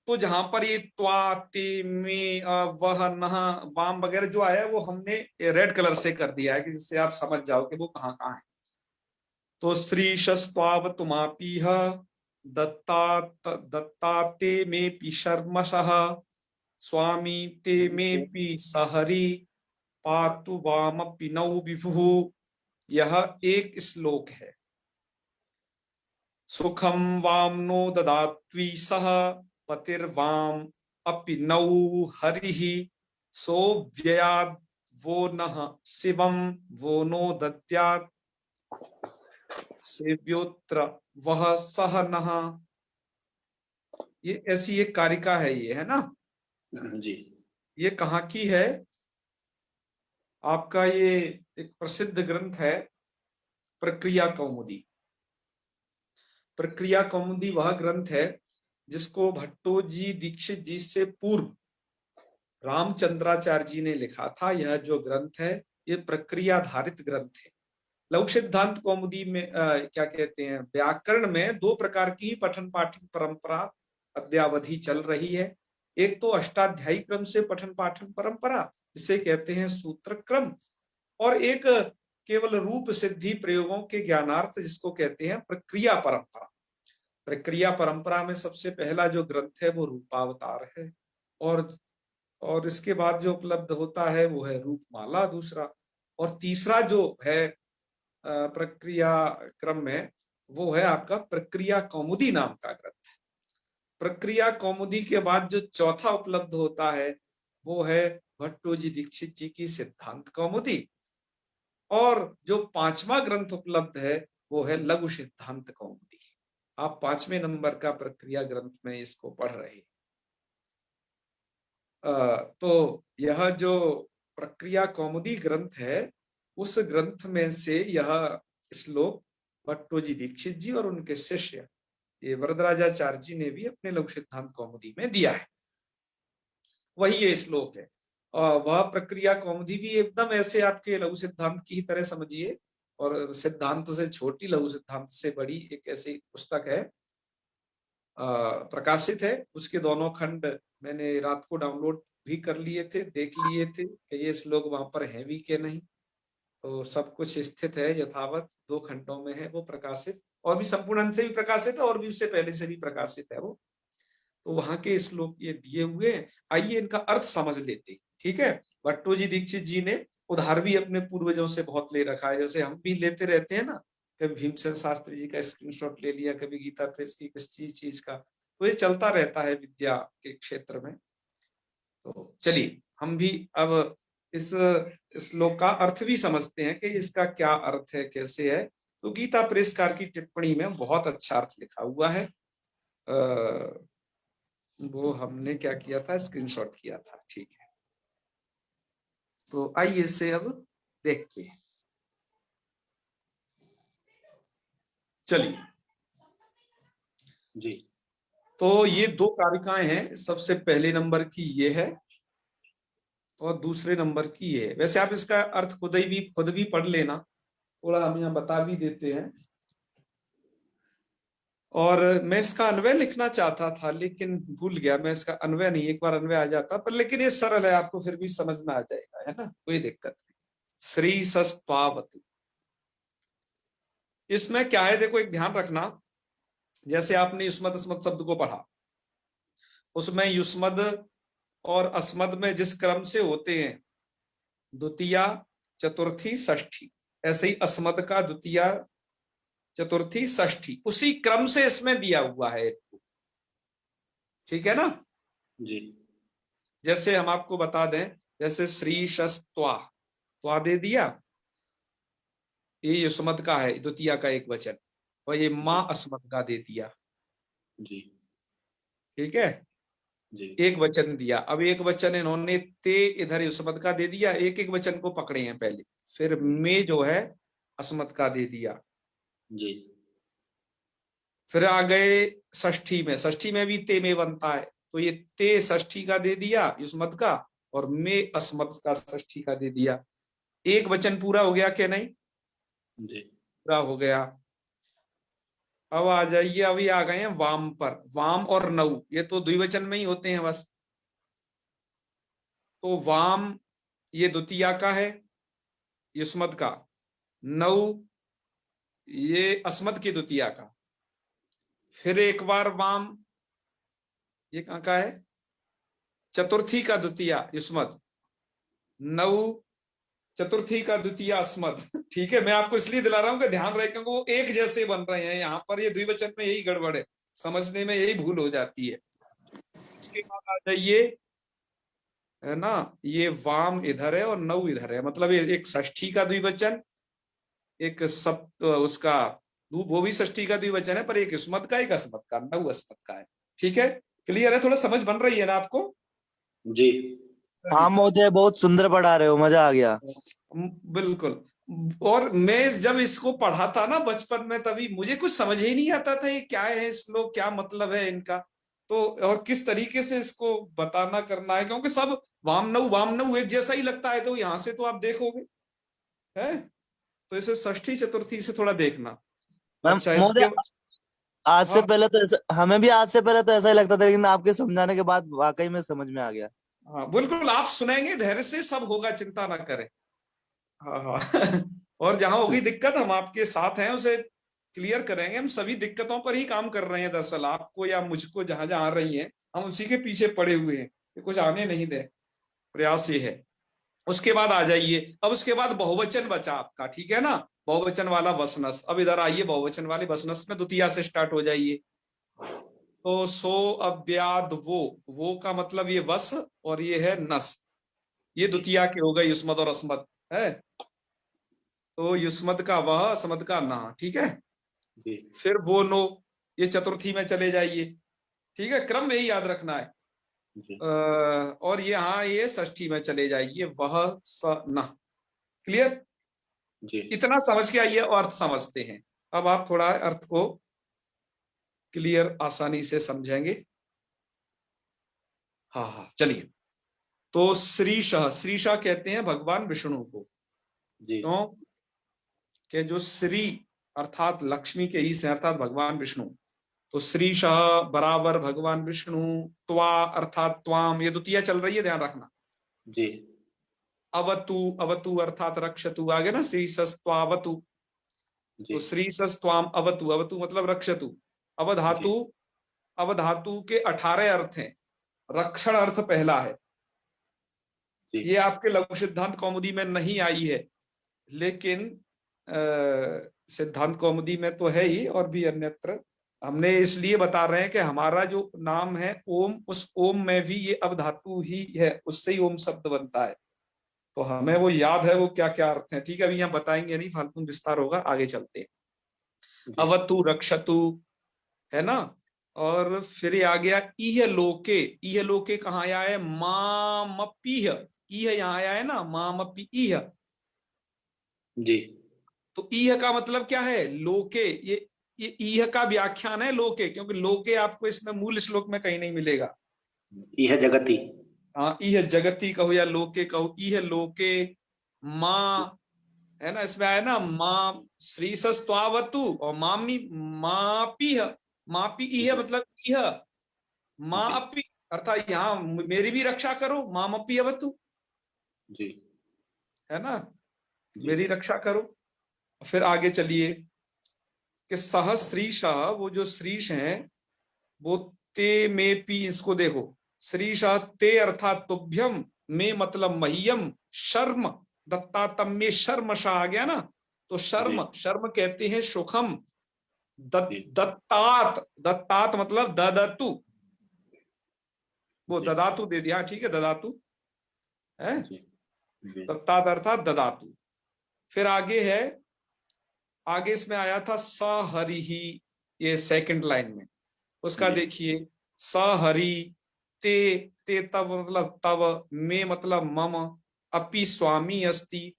तो जहां पर ये त्वा ते में वह नह वाम वगैरह जो आया है वो हमने रेड कलर से कर दिया है कि जिससे आप समझ जाओ कि वो कहाँ कहाँ है। तो श्रीशस्त्वावतुमापीह दत्ता ते में पी शर्मशः स्वामी ते में पी सहरी पातु वाम पिनौ विभुः, यह एक श्लोक है। सुखम वामनो ददात्वी सह पतिर्वाम अपिनौ हरिः सो व्ययाद वो नः शिवम वो नो दद्यात् सेव्योत्र वह सह नः। ये ऐसी एक कारिका है, ये है ना जी। ये कहाँ की है, आपका ये एक प्रसिद्ध ग्रंथ है प्रक्रिया कौमुदी। प्रक्रिया कौमुदी वह ग्रंथ है जिसको भट्टोजी दीक्षित जी से पूर्व रामचंद्राचार्य जी ने लिखा था। यह जो ग्रंथ है ये प्रक्रियाधारित ग्रंथ है। लघु सिद्धांत कौमुदी में क्या कहते हैं, व्याकरण में दो प्रकार की पठन पाठन परंपरा अद्यावधि चल रही है। एक तो अष्टाध्यायी क्रम से पठन पाठन परंपरा जिसे कहते हैं सूत्र क्रम, और एक केवल रूप सिद्धि प्रयोगों के ज्ञानार्थ जिसको कहते हैं प्रक्रिया परंपरा। प्रक्रिया परंपरा में सबसे पहला जो ग्रंथ है वो रूपावतार है, और इसके बाद जो उपलब्ध होता है वो है रूपमाला दूसरा, और तीसरा जो है प्रक्रिया क्रम में वो है आपका प्रक्रिया कौमुदी नाम का ग्रंथ। प्रक्रिया कौमुदी के बाद जो चौथा उपलब्ध होता है वो है भट्टोजी दीक्षित जी की सिद्धांत कौमुदी, और जो पांचवा ग्रंथ उपलब्ध है वो है लघु सिद्धांत कौमुदी। आप 5वें नंबर का प्रक्रिया ग्रंथ में इसको पढ़ रहे हैं। तो यह जो प्रक्रिया कौमुदी ग्रंथ है उस ग्रंथ में से यह श्लोक भट्टोजी दीक्षित जी और उनके शिष्य ये वरदराजाचार्य जी ने भी अपने लघु सिद्धांत कौमुदी में दिया है, वही ये श्लोक है। वह प्रक्रिया कौमुदी भी एकदम ऐसे आपके लघु सिद्धांत की ही तरह समझिए, और सिद्धांत से छोटी लघु सिद्धांत से बड़ी एक ऐसी पुस्तक है, प्रकाशित है। उसके दोनों खंड मैंने रात को डाउनलोड भी कर लिए थे, देख लिए थे कि ये श्लोक वहां पर है भी के नहीं, तो सब कुछ स्थित है यथावत 2 खंडों में है वो प्रकाशित, और भी संपूर्ण से भी प्रकाशित है और भी उससे पहले से भी प्रकाशित है वो, तो वहां के श्लोक ये दिए हुए हैं। आइए इनका अर्थ समझ लेते हैं, ठीक है। भट्टोजी दीक्षित जी ने उधार भी अपने पूर्वजों से बहुत ले रखा है, जैसे हम भी लेते रहते हैं ना, कभी भीमसेन शास्त्री जी का स्क्रीनशॉट ले लिया, कभी गीता प्रेस की किसी चीज का, तो ये चलता रहता है विद्या के क्षेत्र में। तो चलिए हम भी अब इस श्लोक का अर्थ भी समझते हैं कि इसका क्या अर्थ है, कैसे है। तो गीता प्रेसकार की टिप्पणी में बहुत अच्छा अर्थ लिखा हुआ है। वो हमने क्या किया था, स्क्रीनशॉट किया था, ठीक है। तो आइए इसे अब देखते हैं। चलिए जी तो ये दो कारिकाएं हैं, सबसे पहले नंबर की ये है और दूसरे नंबर की ये है। वैसे आप इसका अर्थ खुद भी पढ़ लेना, थोड़ा हम यहाँ बता भी देते हैं। और मैं इसका अन्वय लिखना चाहता था लेकिन भूल गया, मैं इसका अन्वय नहीं, एक बार अन्वय आ जाता पर, लेकिन ये सरल है, आपको फिर भी समझ में आ जाएगा, है ना, कोई दिक्कत नहीं। श्री सस्त्वावतु, इसमें क्या है, देखो एक ध्यान रखना, जैसे आपने युष्मद अस्मद शब्द को पढ़ा, उसमें युष्मद और अस्मद में जिस क्रम से होते हैं, द्वितीया चतुर्थी षष्ठी, ऐसे ही अस्मद का द्वितीया चतुर्थी षष्ठी, उसी क्रम से इसमें दिया हुआ है, ठीक है ना। जी जैसे हम आपको बता दें, जैसे श्री शस्त्वा, त्वा दे दिया, ये युष्मद का है, द्वितीया का एक वचन, और ये मां अस्मद का दे दिया, जी ठीक है, जी एक वचन दिया। अब एक वचन इन्होंने ते इधर युष्मद का दे दिया, एक एक वचन को पकड़े हैं पहले, फिर में जो है अस्मद का दे दिया, जी फिर आ गए षष्ठी में, षष्ठी में भी ते में बनता है, तो ये ते षष्ठी का दे दिया युष्मद का, और में अस्मद का षष्ठी का दे दिया। एक वचन पूरा हो गया क्या, नहीं जी पूरा हो गया। अब आ जाइए, अभी आ गए हैं वाम पर, वाम और नौ, ये तो द्विवचन में ही होते हैं बस। तो वाम ये द्वितीया का है युष्मद का, नौ ये अस्मद की द्वितीया का, फिर एक बार वाम, ये कहाँ का है, चतुर्थी का द्वितीया युष्मद, नौ चतुर्थी का द्वितीया अस्मद, ठीक है। मैं आपको इसलिए दिला रहा हूं कि ध्यान रहे, क्योंकि वो एक जैसे बन रहे हैं यहाँ पर, ये द्विवचन में यही गड़बड़ है, समझने में यही भूल हो जाती है। इसके बाद आ जाइए, है ना, ये वाम इधर है और नौ इधर है, मतलब ये एक षष्ठी का द्विवचन, एक सप्त उसका वो भी षष्ठी का द्विवचन है, पर एक युष्मद का, एक अस्मद का, नौ अस्मद का है, ठीक है। क्लियर है, थोड़ा समझ बन रही है ना आपको। जी हाँ महोदय, बहुत सुंदर पढ़ा रहे हो, मजा आ गया। बिल्कुल। और मैं जब इसको पढ़ा था ना बचपन में, तभी मुझे कुछ समझ ही नहीं आता था ये क्या है, श्लोक क्या मतलब है इनका, तो और किस तरीके से इसको बताना करना है, क्योंकि सब वाम नौ एक जैसा ही लगता है, तो यहां से तो आप देखोगे, है, तो इसे षष्ठी चतुर्थी से थोड़ा देखना। मैम अच्छा, महोदय, इसके आज से हाँ पहले तो हमें भी आज से पहले तो ऐसा ही लगता था, लेकिन आपके समझाने के बाद वाकई में समझ में आ गया। हाँ बिल्कुल, आप सुनेंगे धैर्य से, सब होगा, चिंता ना करें। हाँ हाँ और जहां होगी दिक्कत, हम आपके साथ हैं, उसे क्लियर करेंगे। हम सभी दिक्कतों पर ही काम कर रहे हैं, दरअसल आपको या मुझको जहां जहां आ रही हैं, हम उसी के पीछे पड़े हुए हैं कि कुछ आने नहीं दे, प्रयास ये है। उसके बाद आ जाइए, अब उसके बाद बहुवचन बचा आपका, ठीक है ना, बहुवचन वाला वसनस। अब इधर आइए, बहुवचन वाले वसनस में द्वितीया से स्टार्ट हो जाइए। तो सो अव्याद वो का मतलब ये वस, और ये है नस, ये द्वितीया के हो गए, युष्मद और अस्मद है। तो युष्मद का वह, अस्मद का ना, ठीक है। जी फिर वो नो, ये चतुर्थी में चले जाइए, ठीक है, क्रम यही याद रखना है। जी और यहाँ ये षष्ठी में चले जाइए, वह स न, क्लियर, जी इतना समझ के आइए और अर्थ समझते हैं। अब आप थोड़ा अर्थ को क्लियर आसानी से समझेंगे। हाँ हाँ चलिए। तो श्रीशाह कहते हैं भगवान विष्णु को, जी क्यों कि जो श्री अर्थात लक्ष्मी के ही से, अर्थात भगवान विष्णु, तो श्रीशाह बराबर भगवान विष्णु, त्वा अर्थात त्वाम, ये द्वितीया चल रही है, ध्यान रखना। जी अवतु, अवतु अर्थात रक्षतु, आगे ना श्री सस्त्वावतु, जी तो श्री सस्त्वाम अवतु, अवतु मतलब रक्षतु। अवधातु, अवधातु के 18 अर्थ हैं, रक्षण अर्थ पहला है, जी ये आपके लघु सिद्धांत कौमुदी में नहीं आई है, लेकिन सिद्धांत कौमुदी में तो है ही, और भी अन्यत्र। हमने इसलिए बता रहे हैं कि हमारा जो नाम है ओम, उस ओम में भी ये अवधातु ही है, उससे ही ओम शब्द बनता है। तो हमें वो याद है वो क्या क्या अर्थ है। ठीक है, अभी यहाँ बताएंगे नहीं, फालतू विस्तार होगा, आगे चलते हैं। जी। अवतु रक्षतु, है ना। और फिर ये आ गया इह लोके। इह लोके कहाँ आया है? मामपीह, इह यहाँ आया है ना, मामपी इह। जी। तो इह का मतलब क्या है? लोके। ये इह का व्याख्यान है लोके, क्योंकि लोके आपको इसमें मूल श्लोक में कहीं नहीं मिलेगा। यह जगति। हाँ, इह जगति कहो या लोके कहो, इह लोके माँ, है ना, इसमें आया ना माँ श्री सस्वावतु, और मामी मापीह, मापी इह मतलब इह माँ जी। अपी, अर्थात यहाँ मेरी भी रक्षा करो, माम अपी अवतु, जी। है ना, जी। मेरी रक्षा करो। फिर आगे चलिए कि सह श्रीश, वो जो श्रीश हैं वो ते में पी, इसको देखो, श्रीश ते अर्थात तुभ्यम, में मतलब मह्यम, शर्म दत्तातम में शर्म शा आ गया ना, तो शर्म, शर्म कहते हैं सुखम, दत्तात, दत्तात मतलब ददतु, वो जी। ददातु दे दिया, ठीक है, ददातु है, जी। जी। दत्तात अर्थात ददातु। फिर आगे है, आगे इसमें आया था सहरिही, ये सेकंड लाइन में, उसका जी। देखिए, सहरि ते, ते तब मतलब तव, में मतलब मम, अपि स्वामी अस्ति,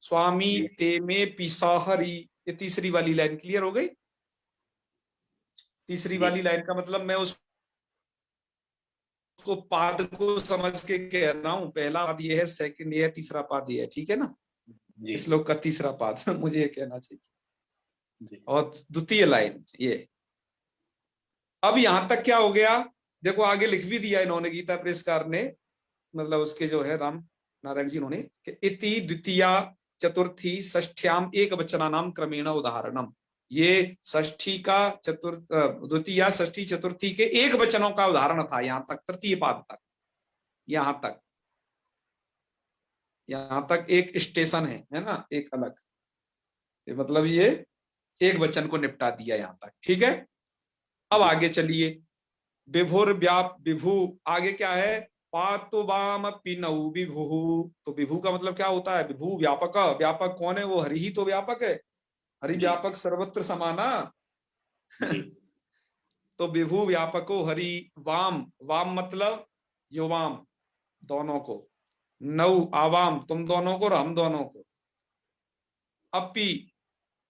स्वामी जी। ते में पिसाहरी। ये तीसरी वाली लाइन क्लियर हो गई। तीसरी जी। वाली लाइन का मतलब मैं उसको पाद को समझ के कह रहा हूं, पहला पाद ये है, सेकंड ये है, तीसरा पाद ये है, ठीक है ना। जी। श्लोक का तीसरा पाद मुझे ये कहना चाहिए। जी। और द्वितीय लाइन ये। अब यहां तक क्या हो गया, देखो आगे लिख भी दिया इन्होंने, गीता प्रेसकार ने, मतलब उसके जो है राम नारायण जी, उन्होंने कि इति द्वितीया चतुर्थी षष्ठ्याम एक वचना नाम क्रमेण उदाहरणम, ये षष्ठी का द्वितीया षष्ठी चतुर्थी के एक वचनों का उदाहरण था, यहां तक तृतीय पाद तक, यहां तक, यहां तक एक स्टेशन है ना, एक अलग, मतलब ये एक वचन को निपटा दिया यहां तक, ठीक है। अब आगे चलिए, विभुर व्याप विभु, आगे क्या है, पातु वाम पिनऊ विभु, तो विभु का मतलब क्या होता है? विभु व्यापक, व्यापक कौन है? वो हरि ही तो व्यापक है, हरि जी। व्यापक सर्वत्र समाना जी। तो विभु व्यापको हरि, वाम, वाम मतलब युवाम, दोनों को, नौ आवाम, तुम दोनों को और हम दोनों को, अपी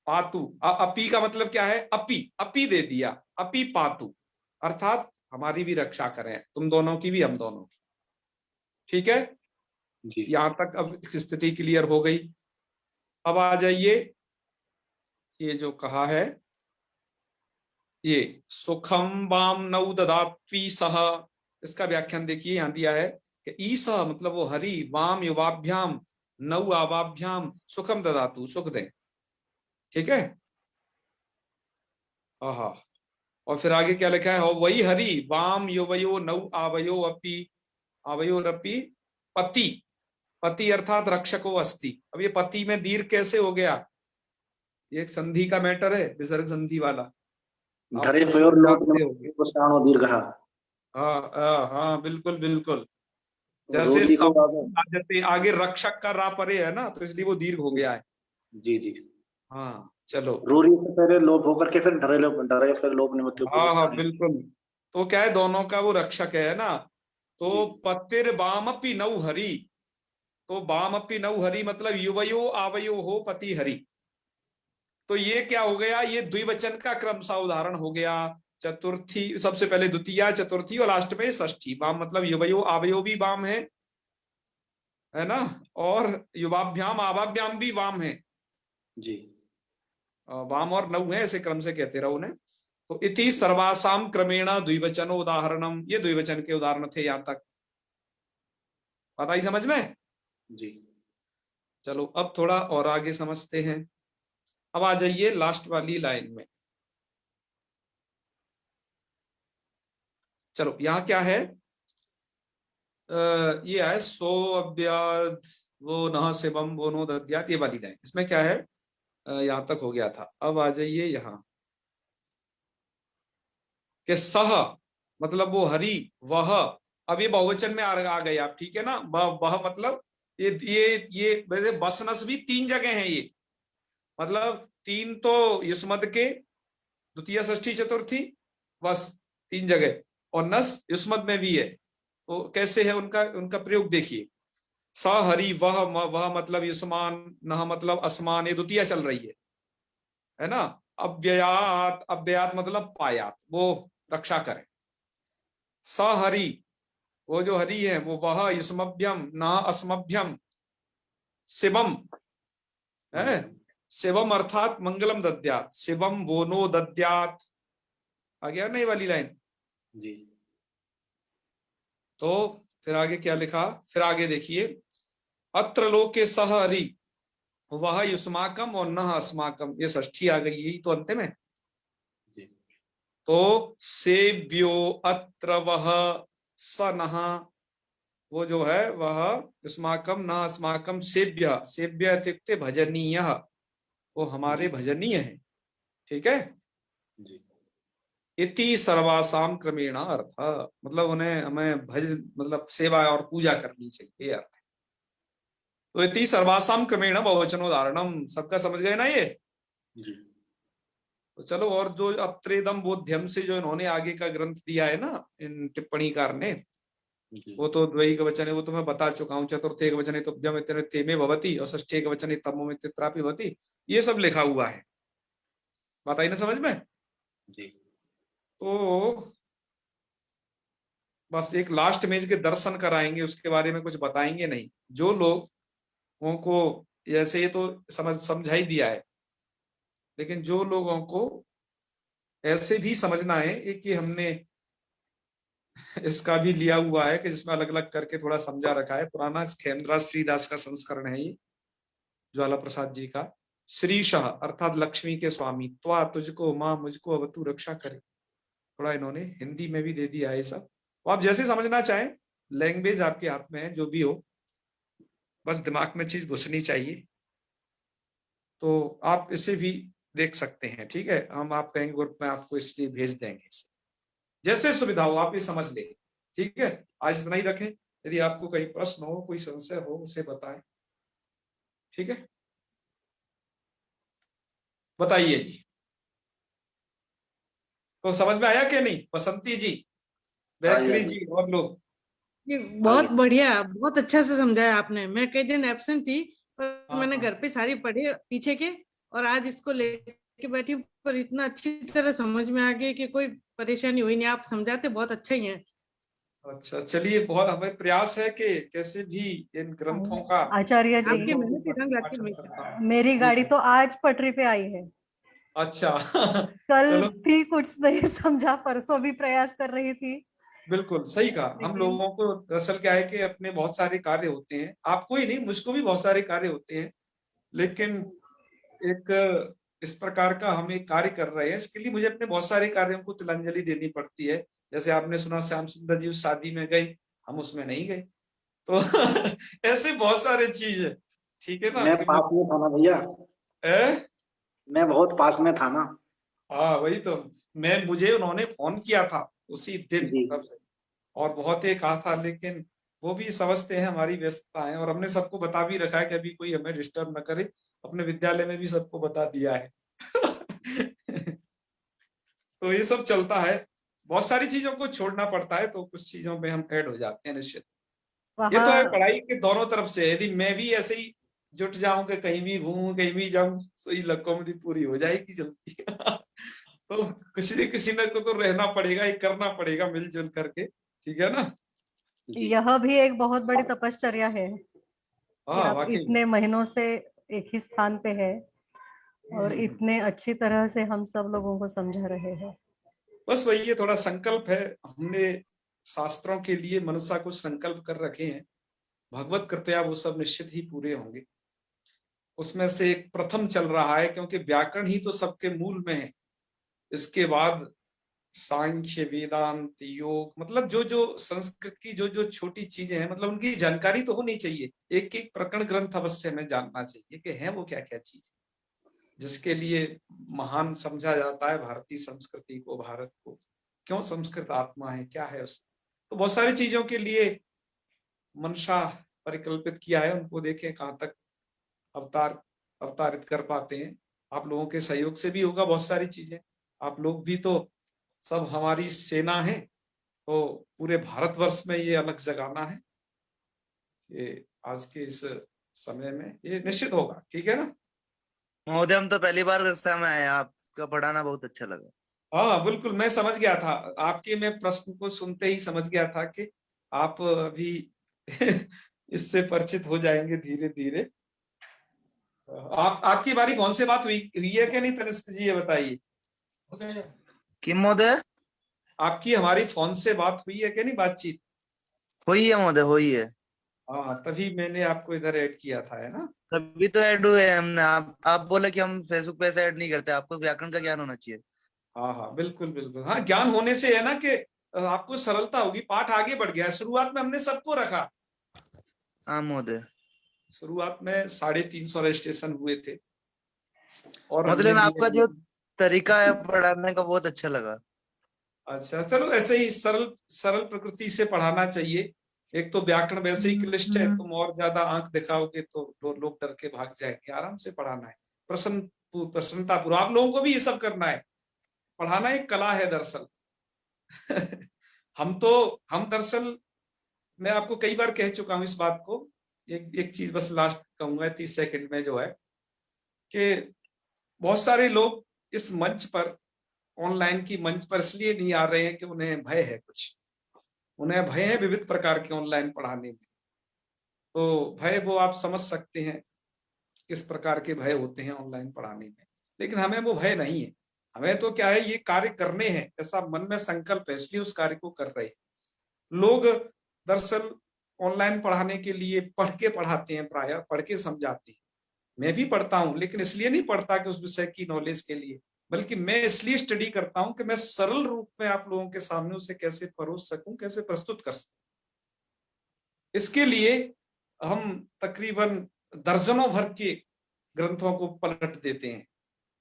पातु, अपी का मतलब क्या है? अपी, अपी दे दिया, अपी पातु, अर्थात हमारी भी रक्षा करें, तुम दोनों की भी हम दोनों की, ठीक है। जी। यहां तक अब स्थिति क्लियर हो गई। अब आ जाइए, ये जो कहा है, ये सुखम वाम नौ ददात्वी सह, इसका व्याख्यान देखिए, यहां दिया है कि ईस मतलब वो हरि, वाम युवाभ्याम, नौ आवाभ्याम, सुखम ददातु, सुख दे, ठीक है। आहा, और फिर आगे क्या लिखा है, हो वही हरि, वाम युवयो नौ आवयो अपि, आवयोरपि पति, पति अर्थात रक्षको अस्ति। अब ये पति में दीर्घ कैसे हो गया? ये एक संधि का मैटर है, विसर्ग संधि वाला, आप धरे तो पयोर श्लोक लोक जानते होंगे। प्राणो दीर्घः। हाँ हाँ हाँ, बिल्कुल बिल्कुल, जैसे रोगी को आगे। जैसे आगे रक्षक का रा परे है ना, तो इसलिए वो दीर्घ हो गया है। जी। जी। हाँ चलो, रूरी से पहले लोप होकर के फिर डरे लोप, डरे फिर लोप निमित्त हाँ हाँ पूर्व। बिल्कुल, तो क्या है, दोनों का वो रक्षक है ना। तो जी। पतिर वामपि नौ हरि, तो वामपि नौ हरि मतलब युवयो आवयो हो पति हरि। तो ये क्या हो गया, ये द्विवचन का क्रमशः उदाहरण हो गया। चतुर्थी, सबसे पहले द्वितीया, चतुर्थी और लास्ट में षष्ठी। वाम मतलब युवयो आवयो भी वाम है ना, और युवाभ्याम आवाभ्याम भी वाम है, जी। वाम और नौ है, ऐसे क्रम से कहते रहो उन्हें। तो इति सर्वासाम क्रमेण द्विवचन उदाहरणम, ये द्विवचन के उदाहरण थे यहां तक, पता ही समझ में। जी। चलो अब थोड़ा और आगे समझते हैं। अब आ जाइए लास्ट वाली लाइन में। चलो यहाँ क्या है, ये है सो अव्याद वो नह शिवम वो नो दद्यात, ये वाली लाइन, इसमें क्या है, यहां तक हो गया था। अब आ जाइए यहाँ कि सह मतलब वो हरि, वह, अब ये बहुवचन में आ गए आप, ठीक है ना। वह मतलब ये वैसे बसनस भी 3 जगह है ये, मतलब 3 तो युष्मद के द्वितीय षष्ठी चतुर्थी, बस 3 जगह, और नस युष्मद में भी है। तो कैसे है उनका उनका प्रयोग देखिए। स हरि वह मतलब युष्मान, नह मतलब असमान, ये द्वितीय चल रही है ना। अव्ययात, अव्ययात मतलब पायात, वो रक्षा करे। स हरि, वो जो हरि है वो वह युष्मभ्यम न अस्मभ्यम शिवम है। शिवम अर्थात मंगलम दद्यात, शिवम वो नो दद्यात, आ गया नहीं वाली लाइन जी। तो फिर आगे क्या लिखा, फिर आगे देखिए, अत्र लोके सह हरि वह युष्माकम और न अस्माकम, ये षष्ठी आ गई, यही तो अंतिम है। तो सेव्यो अत्र वह स नः, वो जो है वह युष्माकम न अस्माकम सेव्य, सेव्य इत्युक्ते भजनीय, वो हमारे भजनीय है, ठीक है। इति सर्वासाम क्रमेण अर्थ, मतलब उन्हें हमें भज मतलब सेवा और पूजा करनी चाहिए, अर्थ। तो इति सर्वासाम क्रमेण बहुवचनोदाहरणम, सबका समझ गए ना ये। तो चलो, और जो अत्रेदम बोध्यम से जो इन्होंने आगे का ग्रंथ दिया है ना इन टिप्पणीकार ने, वो तो द्वैक वचन है, वो तो मैं बता चुका हूँ। चतुर्थ एक वचन तुभ्यम तेमे भवति, और षष्ठी एक वचन तमो में तित्रापि भवति, ये सब लिखा हुआ है। बात आई ना समझ में। तो बस एक लास्ट में इसके दर्शन कराएंगे, उसके बारे में कुछ बताएंगे नहीं। जो लोगों को जैसे ये तो समझा ही दिया है, लेकिन जो लोगों को ऐसे भी समझना है कि हमने इसका भी लिया हुआ है कि जिसमें अलग अलग करके थोड़ा समझा रखा है। पुराना खेमराज श्रीदास का संस्करण है ये, ज्वाला प्रसाद जी का। श्रीशाह अर्थात लक्ष्मी के स्वामी, त्वा तुझको माँ मुझको अब तू रक्षा करे, थोड़ा इन्होंने हिंदी में भी दे दिया है सब। तो आप जैसे समझना चाहें, लैंग्वेज आपके हाथ में है, जो भी हो, बस दिमाग में चीज घुसनी चाहिए। तो आप इसे भी देख सकते हैं, ठीक है। हम आप कहेंगे ग्रुप में आपको इसलिए भेज देंगे, जैसे सुविधा हो आप ये समझ ले, ठीक है। आज इतना ही रखें, यदि आपको कहीं प्रश्न हो, कोई संशय हो, उसे बताएं, ठीक है। बताइए जी, तो समझ में आया कि नहीं? बसंती जी, बैखली जी और लोग। ये बहुत बढ़िया, बहुत अच्छा से समझाया आपने। मैं कई दिन एब्सेंट थी, पर हाँ, मैंने हाँ। घर पे सारी पढ़ी पीछे के, और आज इसको लेके बैठी, पर इतना अच्छी तरह समझ में आ गया कि कोई परेशानी हुई नहीं। आप समझाते बहुत अच्छा ही हैं। अच्छा, चलिए, बहुत हमें प्रयास है कि कैसे भी इन ग्रंथों का आचार्य जी, आपके मेहनत के रंग लाके पाठन हमेशा। करना। मेरी जी, गाड़ी तो आज पटरी पे आई है। अच्छा। कल चलो, भी कुछ नहीं समझा, परसों भी प्रयास कर रही थी, बिल्कुल सही कहा। हम लेकिन लोगों को दरअसल क्या है कि अपने बहुत सारे कार्य होते हैं, आपको ही नहीं मुझको भी बहुत सारे कार्य होते हैं, लेकिन एक इस प्रकार का हम एक कार्य कर रहे हैं, इसके लिए मुझे अपने बहुत सारे कार्यों को तिलांजलि देनी पड़ती है। जैसे आपने सुना श्याम सुंदर जी उस शादी में गए, हम उसमें नहीं गए, तो ऐसे बहुत सारे चीज है, ठीक है ना। मैं पास में था ना भैया, मैं बहुत पास में था ना। हाँ वही तो, मुझे उन्होंने फोन किया था उसी दिन जी। सबसे, और बहुत ही कहा था, लेकिन वो भी समझते हैं हमारी व्यस्तता है, और हमने सबको बता भी रखा है कि अभी कोई हमें डिस्टर्ब न करे। अपने विद्यालय में भी सबको बता दिया है। तो ये सब चलता है, बहुत सारी चीजों को छोड़ना पड़ता है, तो कुछ चीजों में हम ऐड हो जाते हैं निश्चित। ये तो है, वहाँ पढ़ाई के दोनों तरफ से। यदि मैं भी ऐसे ही जुट जाऊं कि कहीं भी घूमूं कहीं भी जाऊं, तो ये लक्ष्मी पूरी हो जाएगी जल्दी। तो किसी न को तो रहना पड़ेगा, ये करना पड़ेगा मिलजुल करके, ठीक है ना। यह भी एक बहुत बड़ी तपश्चर्या है कि हाँ आप वाकई में। इतने महीनों से एक ही स्थान पे है और इतने अच्छी तरह से हम सब लोगों को समझा रहे हैं। बस वही है, थोड़ा संकल्प है, हमने शास्त्रों के लिए मनसा कुछ संकल्प कर रखे हैं, भगवत कृपया वो सब निश्चित ही पूरे होंगे। उसमें से एक प्रथम चल रहा है, क्योंकि व्याकरण ही तो सबके मूल में है। इसके बाद सांख्य, वेदांत, योग, मतलब जो जो संस्कृत की जो जो छोटी चीजें हैं, मतलब उनकी जानकारी तो होनी चाहिए। एक एक प्रकरण ग्रंथ अवश्य हमें जानना चाहिए कि है वो क्या क्या चीज, जिसके लिए महान समझा जाता है भारतीय संस्कृति को, भारत को। क्यों संस्कृत आत्मा है, क्या है उस, तो बहुत सारी चीजों के लिए मनसा परिकल्पित किया है उनको देखें कहाँ तक अवतारित कर पाते हैं। आप लोगों के सहयोग से भी होगा बहुत सारी चीजें। आप लोग भी तो सब हमारी सेना है, तो पूरे भारतवर्ष में ये अलग जगाना है। ये आज के इस समय में ये निश्चित होगा, ठीक है ना। महोदय हम तो पहली बार कक्षा में आए हैं, आपका पढ़ाना बहुत अच्छा लगा। हाँ बिल्कुल, मैं समझ गया था आपके, मैं प्रश्न को सुनते ही समझ गया था कि आप अभी इससे परिचित हो जाएंगे धीरे धीरे। आपकी बारी कौन से बात हुई है कि नहीं तनिष्क जी, ये बताइए। किम महोदय? आपकी हमारी फोन से बात हुई है कि नहीं, बातचीत? हुई है महोदय, हुई है। हाँ तभी मैंने आपको इधर ऐड किया था, है ना। तभी तो ऐड हुए हैं हमने। आप बोले कि हम फेसबुक पे ऐसे ऐड नहीं करते, आपको व्याकरण का ज्ञान होना चाहिए। हाँ हाँ बिल्कुल बिल्कुल, हाँ ज्ञान होने से है ना कि आपको सरलता होगी, पाठ आगे बढ़ गया। शुरुआत में हमने सबको रखा, हाँ महोदय। शुरुआत में 350 रजिस्ट्रेशन हुए थे और महोदय हमने लेकिन आपका जो धीरे। तरीका है पढ़ाने का बहुत अच्छा लगा। अच्छा चलो, ऐसे ही सरल सरल प्रकृति से पढ़ाना चाहिए। एक तो व्याकरण वैसे ही क्लिष्ट है, तुम और ज्यादा आंख दिखाओगे तो लोग डर के भाग जाएंगे। आराम से पढ़ाना है, प्रसन्नता पूर्वक। आप लोगों को भी ये सब करना है। पढ़ाना एक कला है दरअसल। हम दरअसल, मैं आपको कई बार कह चुका हूं इस बात को। एक चीज बस लास्ट कहूंगा 30 सेकंड में, जो है कि बहुत सारे लोग इस मंच पर, ऑनलाइन की मंच पर इसलिए नहीं आ रहे हैं कि उन्हें भय है कुछ। उन्हें भय है विविध प्रकार के ऑनलाइन पढ़ाने में। तो भय वो आप समझ सकते हैं किस प्रकार के भय होते हैं ऑनलाइन पढ़ाने में। लेकिन हमें वो भय नहीं है। हमें तो क्या है, ये कार्य करने हैं, ऐसा मन में संकल्प है, इसलिए उस कार्य को कर रहे हैं। लोग दरअसल ऑनलाइन पढ़ाने के लिए पढ़ के पढ़ाते हैं, प्रायः पढ़ के समझाते हैं। मैं भी पढ़ता हूं, लेकिन इसलिए नहीं पढ़ता कि उस विषय की नॉलेज के लिए, बल्कि मैं इसलिए स्टडी करता हूं कि मैं सरल रूप में आप लोगों के सामने उसे कैसे परोस सकूं, कैसे प्रस्तुत कर सकूं। इसके लिए हम तकरीबन दर्जनों भर के ग्रंथों को पलट देते हैं।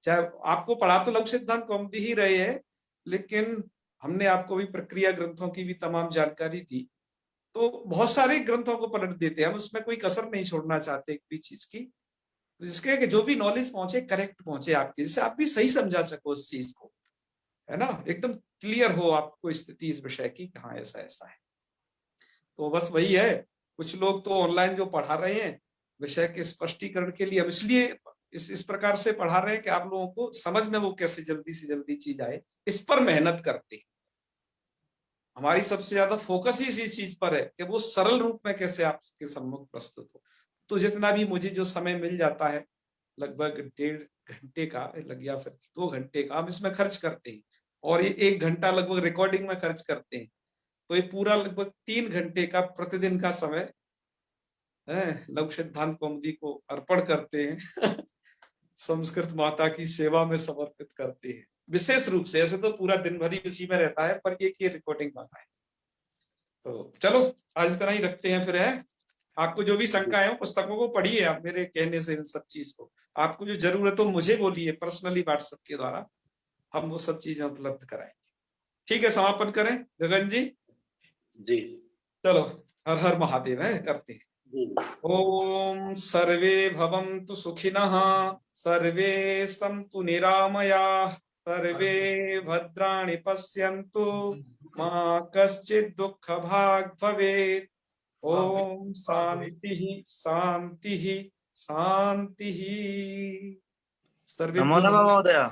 चाहे आपको पढ़ा तो लघु सिद्धांत कौमुदी ही रहे हैं, लेकिन हमने आपको भी प्रक्रिया ग्रंथों की भी तमाम जानकारी दी। तो बहुत सारे ग्रंथों को पलट देते हैं हम, उसमें कोई कसर नहीं छोड़ना चाहते एक भी चीज की। तो जिसके कि जो भी नॉलेज पहुंचे, करेक्ट पहुंचे आपके, जिससे आप भी सही समझा सको उस चीज को, है ना। एकदम क्लियर हो आपको स्थिति इस विषय की, हाँ ऐसा ऐसा है। तो बस वही है। कुछ लोग तो ऑनलाइन जो पढ़ा रहे हैं विषय के स्पष्टीकरण के लिए, अब इसलिए इस प्रकार से पढ़ा रहे हैं कि आप लोगों को समझ में वो कैसे जल्दी से जल्दी चीज आए, इस पर मेहनत करते हैं। हमारी सबसे ज्यादा फोकस ही इसी चीज पर है कि वो सरल रूप में कैसे आपके सम्मुख प्रस्तुत हो। तो जितना भी मुझे जो समय मिल जाता है, लगभग 1.5 घंटे का लग या फिर 2 घंटे का, हम इसमें खर्च करते हैं। और ये 1 घंटा लगभग रिकॉर्डिंग में खर्च करते हैं। तो ये पूरा लगभग 3 घंटे का प्रतिदिन का समय लघु सिद्धांत कौमुदी को अर्पण करते हैं। संस्कृत माता की सेवा में समर्पित करते हैं विशेष रूप से। ऐसे तो पूरा दिन भर ही उसी में रहता है, पर ये रिकॉर्डिंग आता है। तो चलो आज इतना ही रखते हैं फिर, है। आपको जो भी शंका है पुस्तकों को पढ़िए आप, मेरे कहने से इन सब चीज को। आपको जो जरूरत हो मुझे बोलिए पर्सनली व्हाट्सएप के द्वारा, हम वो सब चीजें उपलब्ध कराएंगे। ठीक है, समापन करें गगन जी। जी चलो, हर हर महादेव है, करते हैं। जी। ओम सर्वे भवन्तु सुखिनः, सर्वे सन्तु निरामयाः, सर्वे भद्राणि पश्यन्तु, मा कश्चित् दुःखभाग् भवेत्। ओम शांति शांति शांति। सर्वे नमो नमः महोदय।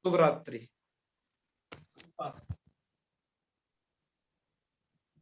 शुभ रात्रि।